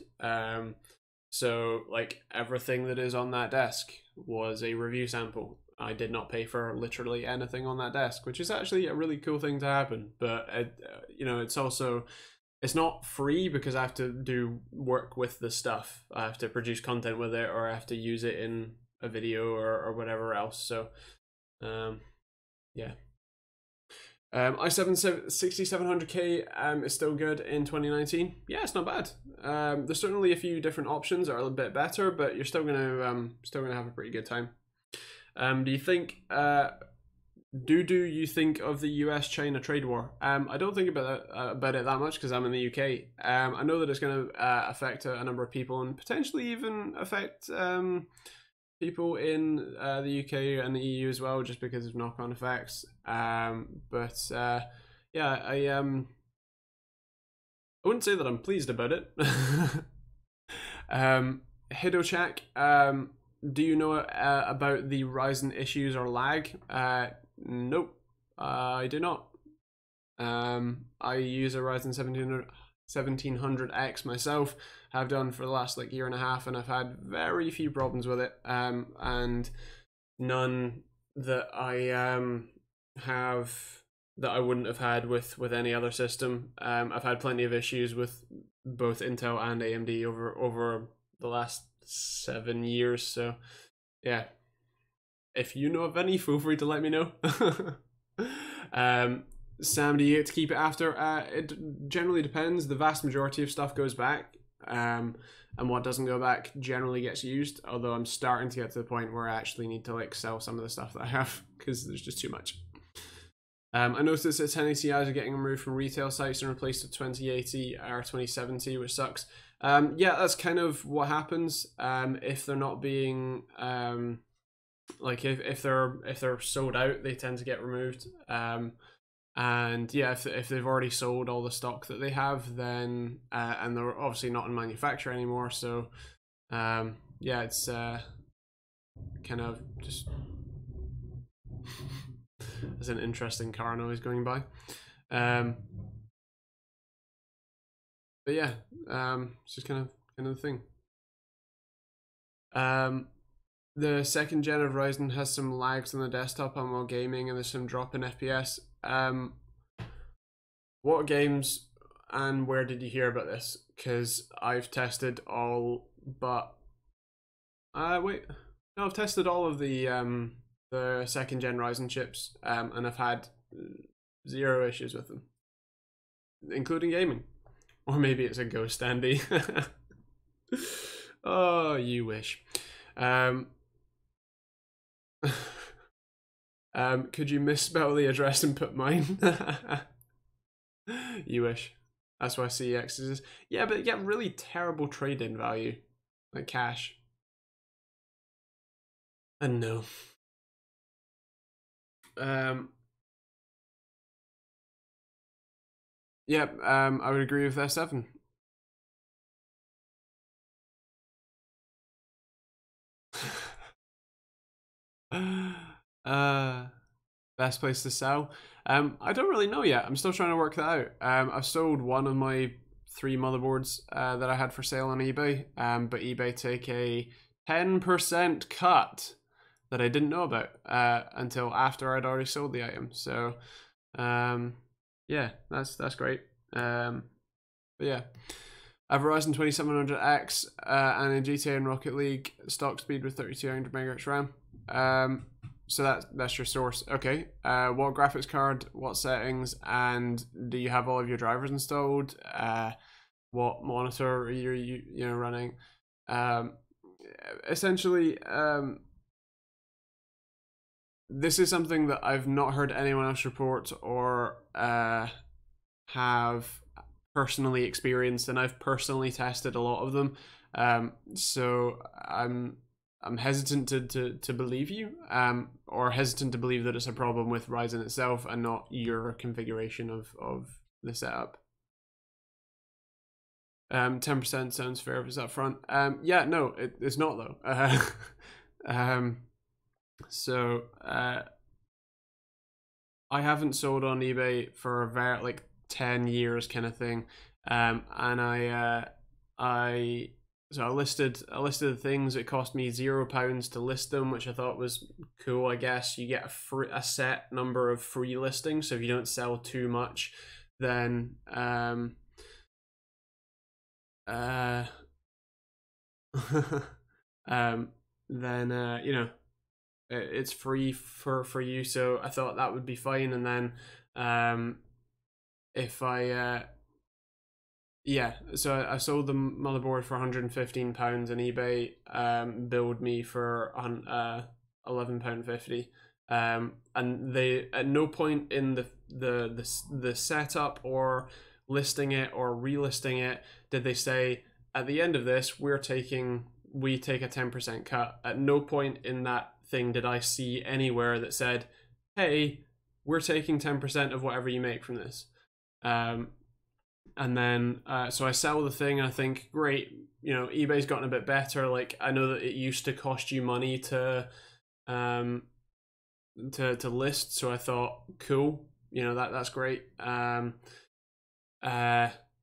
So like everything that is on that desk was a review sample. I did not pay for literally anything on that desk, which is actually a really cool thing to happen. But you know, it's also, it's not free because I have to do work with the stuff. I have to produce content with it, or I have to use it in a video or whatever else. So yeah. i7 6700K is still good in 2019. Yeah, it's not bad. There's certainly a few different options that are a little bit better, but you're still gonna have a pretty good time. Do you think do you think of the US-China trade war? I don't think about it that much because I'm in the UK. I know that it's going to affect a number of people and potentially even affect people in the UK and the EU as well, just because of knock-on effects. But yeah, I wouldn't say that I'm pleased about it. Hidochak, do you know about the Ryzen issues or lag? Nope, I do not. I use a Ryzen 1700X myself, have done for the last like year and a half, and I've had very few problems with it, and none that I have that I wouldn't have had with any other system. I've had plenty of issues with both Intel and AMD over the last 7 years, so yeah. If you know of any, feel free to let me know. Sam, do you get to keep it after? It generally depends. The vast majority of stuff goes back, and what doesn't go back generally gets used, although I'm starting to get to the point where I actually need to like sell some of the stuff that I have because there's just too much. I noticed that 1080Is are getting removed from retail sites and replaced with 2080 or 2070, which sucks. Yeah, that's kind of what happens if they're not being like if they're sold out, they tend to get removed. And yeah, if they've already sold all the stock that they have, then and they're obviously not in manufacture anymore, so yeah, it's kind of just there's an interesting car noise going by. But yeah, it's just kind of the thing. The second gen of Ryzen has some lags on the desktop and while gaming, and there's some drop in FPS. What games and where did you hear about this? Because I've tested all but wait, no, I've tested all of the second gen Ryzen chips, and I've had 0 issues with them, including gaming. Or maybe it's a ghost, Andy. Oh, you wish. Could you misspell the address and put mine? You wish. That's why CEX is. Yeah, but you get really terrible trade-in value, like cash. And no. Yeah, I would agree with S7. Best place to sell. I don't really know yet. I'm still trying to work that out. I've sold one of my 3 motherboards that I had for sale on eBay, but eBay take a 10% cut that I didn't know about until after I'd already sold the item. So yeah, that's great. But yeah, a Verizon 2700X and a GTA and Rocket League stock speed with 3200 MHz RAM. So that's your source. Okay. What graphics card? What settings? And do you have all of your drivers installed? What monitor are you running? Essentially, this is something that I've not heard anyone else report or have personally experienced, and I've personally tested a lot of them. So I'm hesitant to believe you, or hesitant to believe that it's a problem with Ryzen itself and not your configuration of the setup. 10% sounds fair if it's up front. Yeah, no, it's not though. So I haven't sold on eBay for a very like 10 years kind of thing. And I listed the things. It cost me £0 to list them, which I thought was cool. I guess you get a set number of free listings, so if you don't sell too much, then you know, it's free for you. So I thought that would be fine. And then if I yeah, so I sold the motherboard for £115 on eBay. Billed me for £11.50. And they at no point in the setup or listing it or relisting it did they say at the end of this we take a 10% cut. At no point in that thing did I see anywhere that said, hey, we're taking 10% of whatever you make from this. And then so I sell the thing and I think, great, you know, eBay's gotten a bit better. Like, I know that it used to cost you money to list, so I thought, cool, you know, that's great.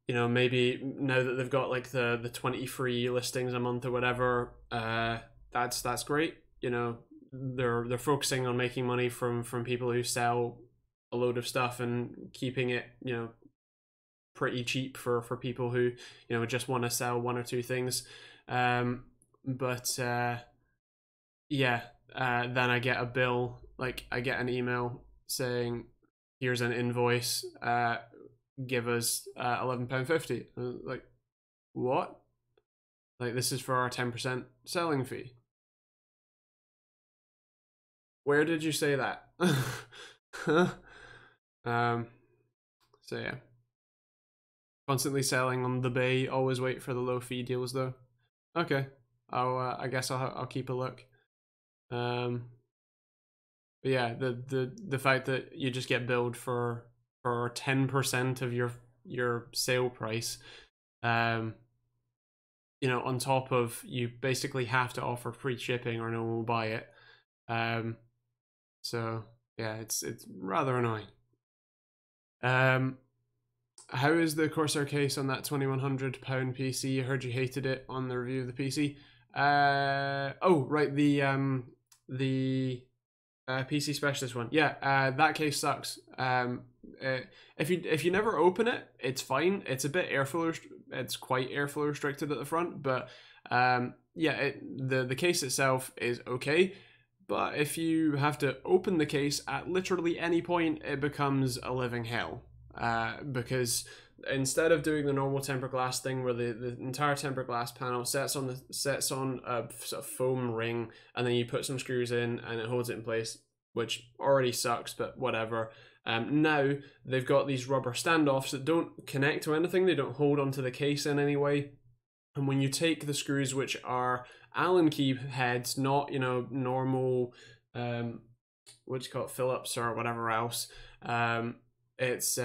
You know, maybe now that they've got like the 20 free listings a month or whatever, that's great. You know, they're focusing on making money from people who sell a load of stuff and keeping it, you know, pretty cheap for people who, you know, just want to sell one or two things. But yeah, then I get a bill, like I get an email saying, here's an invoice, give us £11.50. Like, what? Like, this is for our 10% selling fee. Where did you say that? So yeah, constantly selling on the bay. Always wait for the low fee deals though. Okay, I guess I'll keep a look. But yeah, the fact that you just get billed for 10% of your sale price, you know, on top of you basically have to offer free shipping or no one will buy it. So yeah, it's rather annoying. How is the Corsair case on that £2,100 PC? I heard you hated it on the review of the PC. Oh right, the PC specialist one. Yeah, that case sucks. If you never open it, it's fine. It's a bit airflow. It's quite airflow restricted at the front, but yeah, the case itself is okay. But if you have to open the case at literally any point, it becomes a living hell. Because instead of doing the normal tempered glass thing where the entire tempered glass panel sets on a sort of foam ring, and then you put some screws in and it holds it in place, which already sucks, but whatever. Now they've got these rubber standoffs that don't connect to anything. They don't hold onto the case in any way. And when you take the screws, which are Allen key heads, not, you know, normal, what do you call it, Phillips or whatever else, it's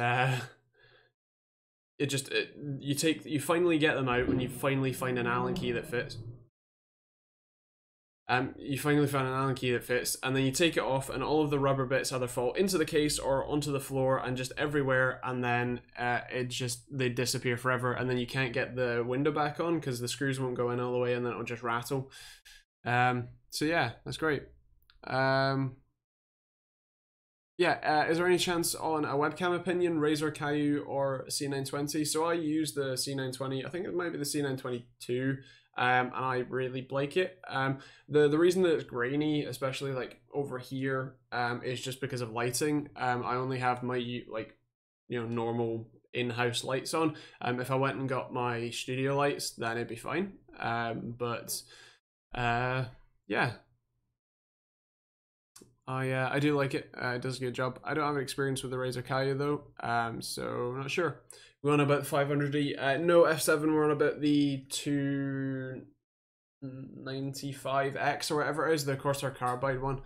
you finally get them out when you finally find an Allen key that fits. You finally found an Allen key that fits, and then you take it off, and all of the rubber bits either fall into the case or onto the floor and just everywhere, and then they disappear forever, and then you can't get the window back on because the screws won't go in all the way, and then it'll just rattle. So yeah, that's great. Yeah, is there any chance on a webcam opinion, Razer Kaiju or C920? So I use the C920, I think it might be the C922, and I really like it. The reason that it's grainy, especially like over here, is just because of lighting. I only have my, like, you know, normal in-house lights on. If I went and got my studio lights, then it'd be fine. But yeah. I do like it. It does a good job. I don't have experience with the Razer Kaiju though, so I'm not sure. We're on about 500D. No, F7, we're on about the 295X or whatever it is, the Corsair Carbide one.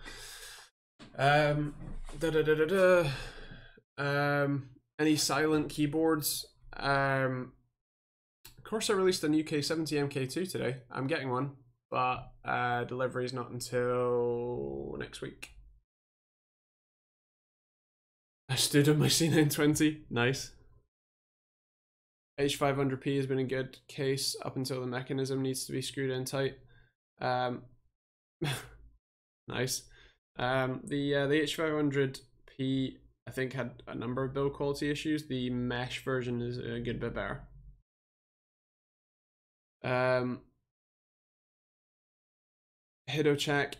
Any silent keyboards? Corsair released a new K70 MK2 today. I'm getting one, but delivery is not until next week. I stood on my C920. Nice. H500P has been a good case up until the mechanism needs to be screwed in tight. Nice. The H500P I think had a number of build quality issues. The mesh version is a good bit better. Hidocheck.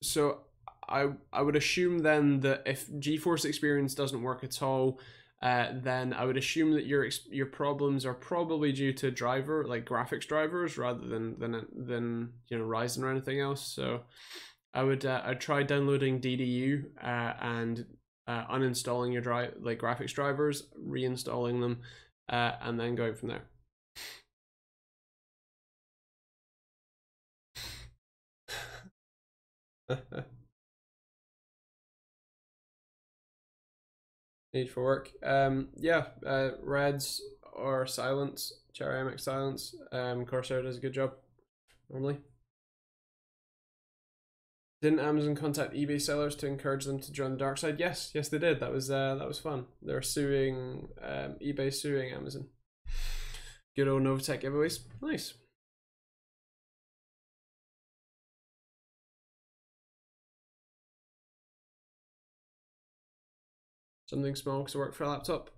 So I would assume then that if GeForce Experience doesn't work at all, then I would assume that your problems are probably due to driver, like graphics drivers, rather than you know, Ryzen or anything else. So I'd try downloading DDU and uninstalling your graphics drivers, reinstalling them, and then going from there. Need for work. Yeah, Reds or Silence, Cherry MX Silence. Corsair does a good job normally. Didn't Amazon contact eBay sellers to encourage them to join the dark side? Yes, they did. That was fun. They're suing eBay suing Amazon. Good old Novatech giveaways. Nice. Something small because I work for a laptop.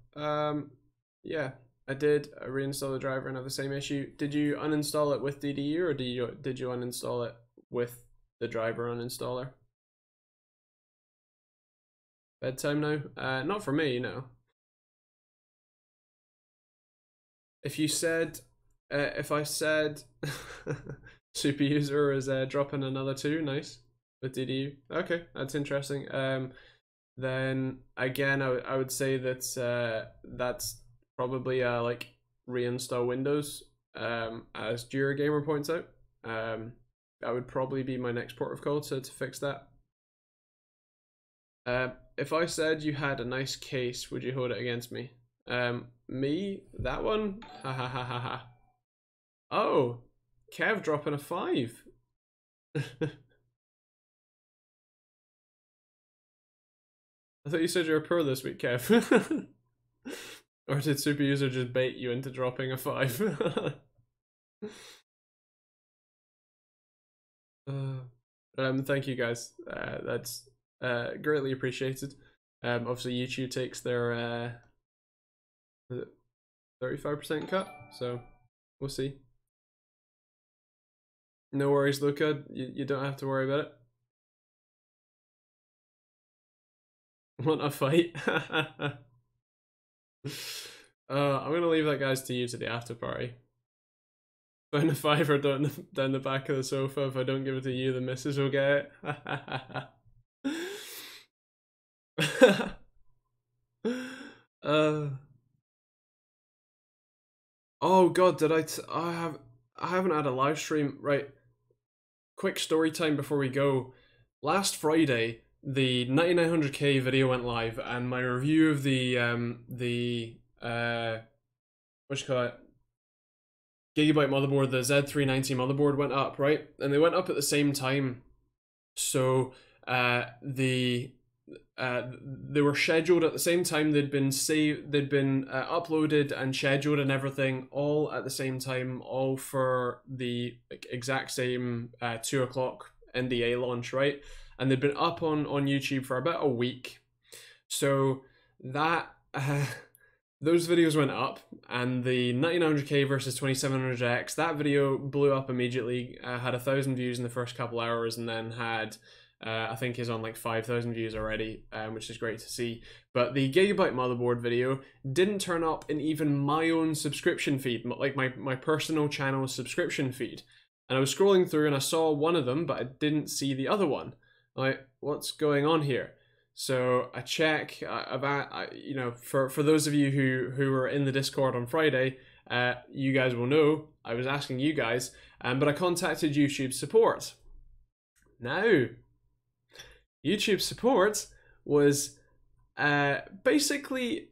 Yeah, I did. I reinstalled the driver and have the same issue. Did you uninstall it with DDU or did you uninstall it with the driver uninstaller? Bedtime now? Not for me, no. If you said, if I said super user is dropping another 2, nice, with DDU. Okay, that's interesting. Then again, I would say that that's probably like reinstall Windows, as Gamer points out. That would probably be my next port of call to fix that. If I said you had a nice case, would you hold it against me? Me? That one? Ha ha ha ha ha. Oh, Kev dropping a 5. I thought you said you were poor this week, Kev. Or did Super User just bait you into dropping a 5? Thank you guys. That's greatly appreciated. Obviously YouTube takes their 35% cut, so we'll see. No worries, Luca. You don't have to worry about it. Want a fight? I'm gonna leave that, guys, to you to the after party. Find a fiver down the back of the sofa. If I don't give it to you, the missus will get it. Oh god, I haven't had a live stream. Right. Quick story time before we go. Last Friday, the 9900K video went live, and my review of the what you call it, Gigabyte motherboard, the Z390 motherboard went up, right? And they went up at the same time. So they were scheduled at the same time. They'd been uploaded and scheduled and everything all at the same time, all for the exact same 2 o'clock NDA launch, right? And they'd been up on YouTube for about a week. So that those videos went up, and the 9900K versus 2700X, that video blew up immediately. Had 1,000 views in the first couple hours, and then had I think is on like 5,000 views already, which is great to see. But the Gigabyte motherboard video didn't turn up in even my own subscription feed, like my personal channel subscription feed. And I was scrolling through and I saw one of them, but I didn't see the other one. Like, what's going on here? So I check. You know, for those of you who were in the Discord on Friday, you guys will know I was asking you guys, but I contacted YouTube support. Now, YouTube support was basically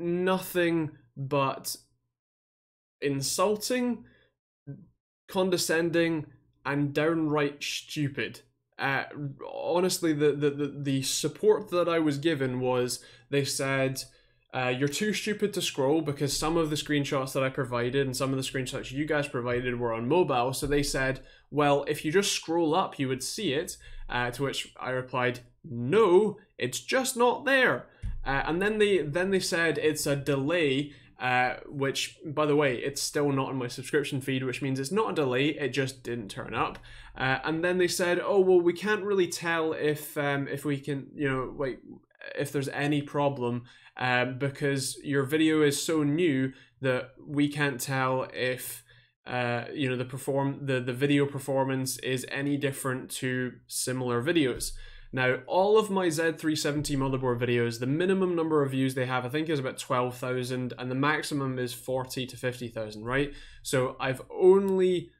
nothing but insulting, condescending, and downright stupid. Honestly, the support that I was given was, they said, you're too stupid to scroll, because some of the screenshots that I provided and some of the screenshots you guys provided were on mobile. So they said, well, if you just scroll up, you would see it. To which I replied, no, it's just not there. And then they said it's a delay, which, by the way, it's still not in my subscription feed, which means it's not a delay, it just didn't turn up. And then they said, oh, well, we can't really tell if we can, you know, like, if there's any problem, because your video is so new that we can't tell if you know, the video performance is any different to similar videos. Now, all of my Z370 motherboard videos, the minimum number of views they have, I think, is about 12,000, and the maximum is 40 to 50,000, right? So I only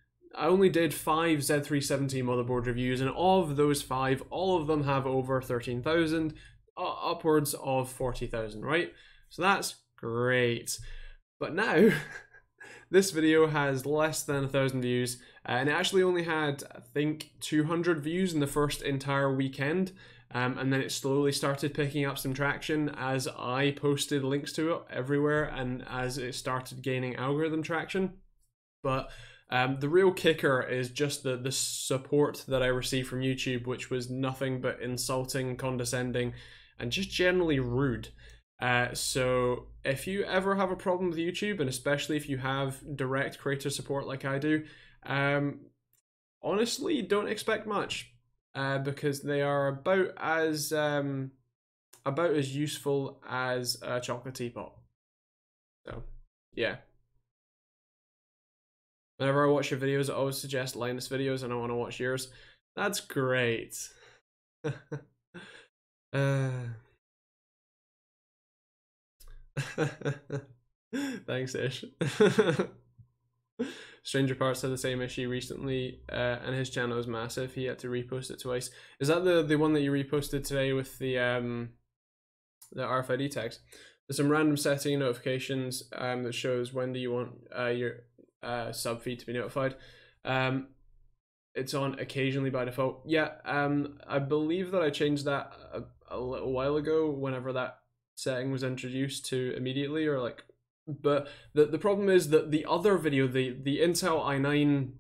did 5 Z370 motherboard reviews, and of those 5, all of them have over 13,000, upwards of 40,000, right? So that's great. But now, this video has less than 1,000 views, and it actually only had, I think, 200 views in the first entire weekend, and then it slowly started picking up some traction as I posted links to it everywhere and as it started gaining algorithm traction. But the real kicker is just the support that I received from YouTube, which was nothing but insulting, condescending, and just generally rude. So if you ever have a problem with YouTube, and especially if you have direct creator support like I do, honestly, don't expect much, because they are about as useful as a chocolate teapot. So yeah. Whenever I watch your videos, I always suggest Linus videos, and I want to watch yours. That's great. Thanks, Ish. Stranger Parts had the same issue recently, and his channel is massive. He had to repost it twice. Is that the one that you reposted today with the RFID tags? There's some random setting notifications that shows when do you want your sub feed to be notified. It's on occasionally by default. Yeah, I believe that I changed that a little while ago, whenever that setting was introduced to immediately, or like, but the problem is that the other video, the Intel i9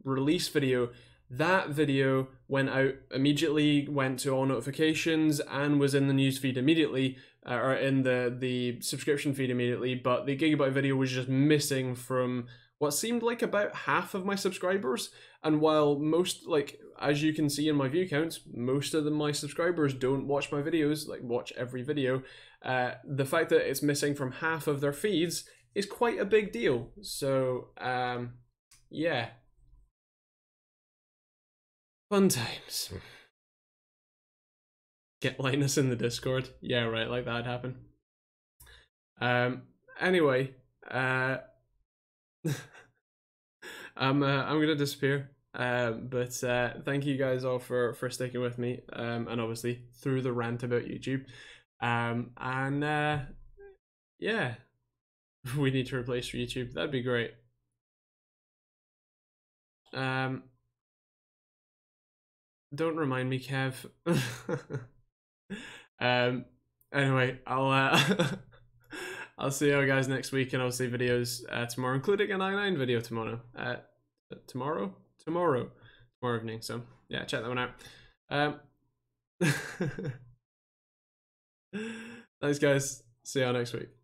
release video, that video went out immediately, went to all notifications, and was in the newsfeed immediately, or in the subscription feed immediately, but the Gigabyte video was just missing from what seemed like about half of my subscribers. And while most, like, as you can see in my view counts, most of my subscribers don't watch my videos, like watch every video, the fact that it's missing from half of their feeds is quite a big deal. So, yeah. Fun times. Get Linus in the Discord. Yeah, right, like that'd happen. Anyway, I'm gonna disappear. But thank you guys all for sticking with me, and obviously through the rant about YouTube. Yeah, we need to replace YouTube. That'd be great. Don't remind me, Kev. Anyway, I'll see you guys next week, and I'll see videos tomorrow, including an i9 video tomorrow. Tomorrow evening. So yeah, check that one out. Thanks, guys. See you all next week.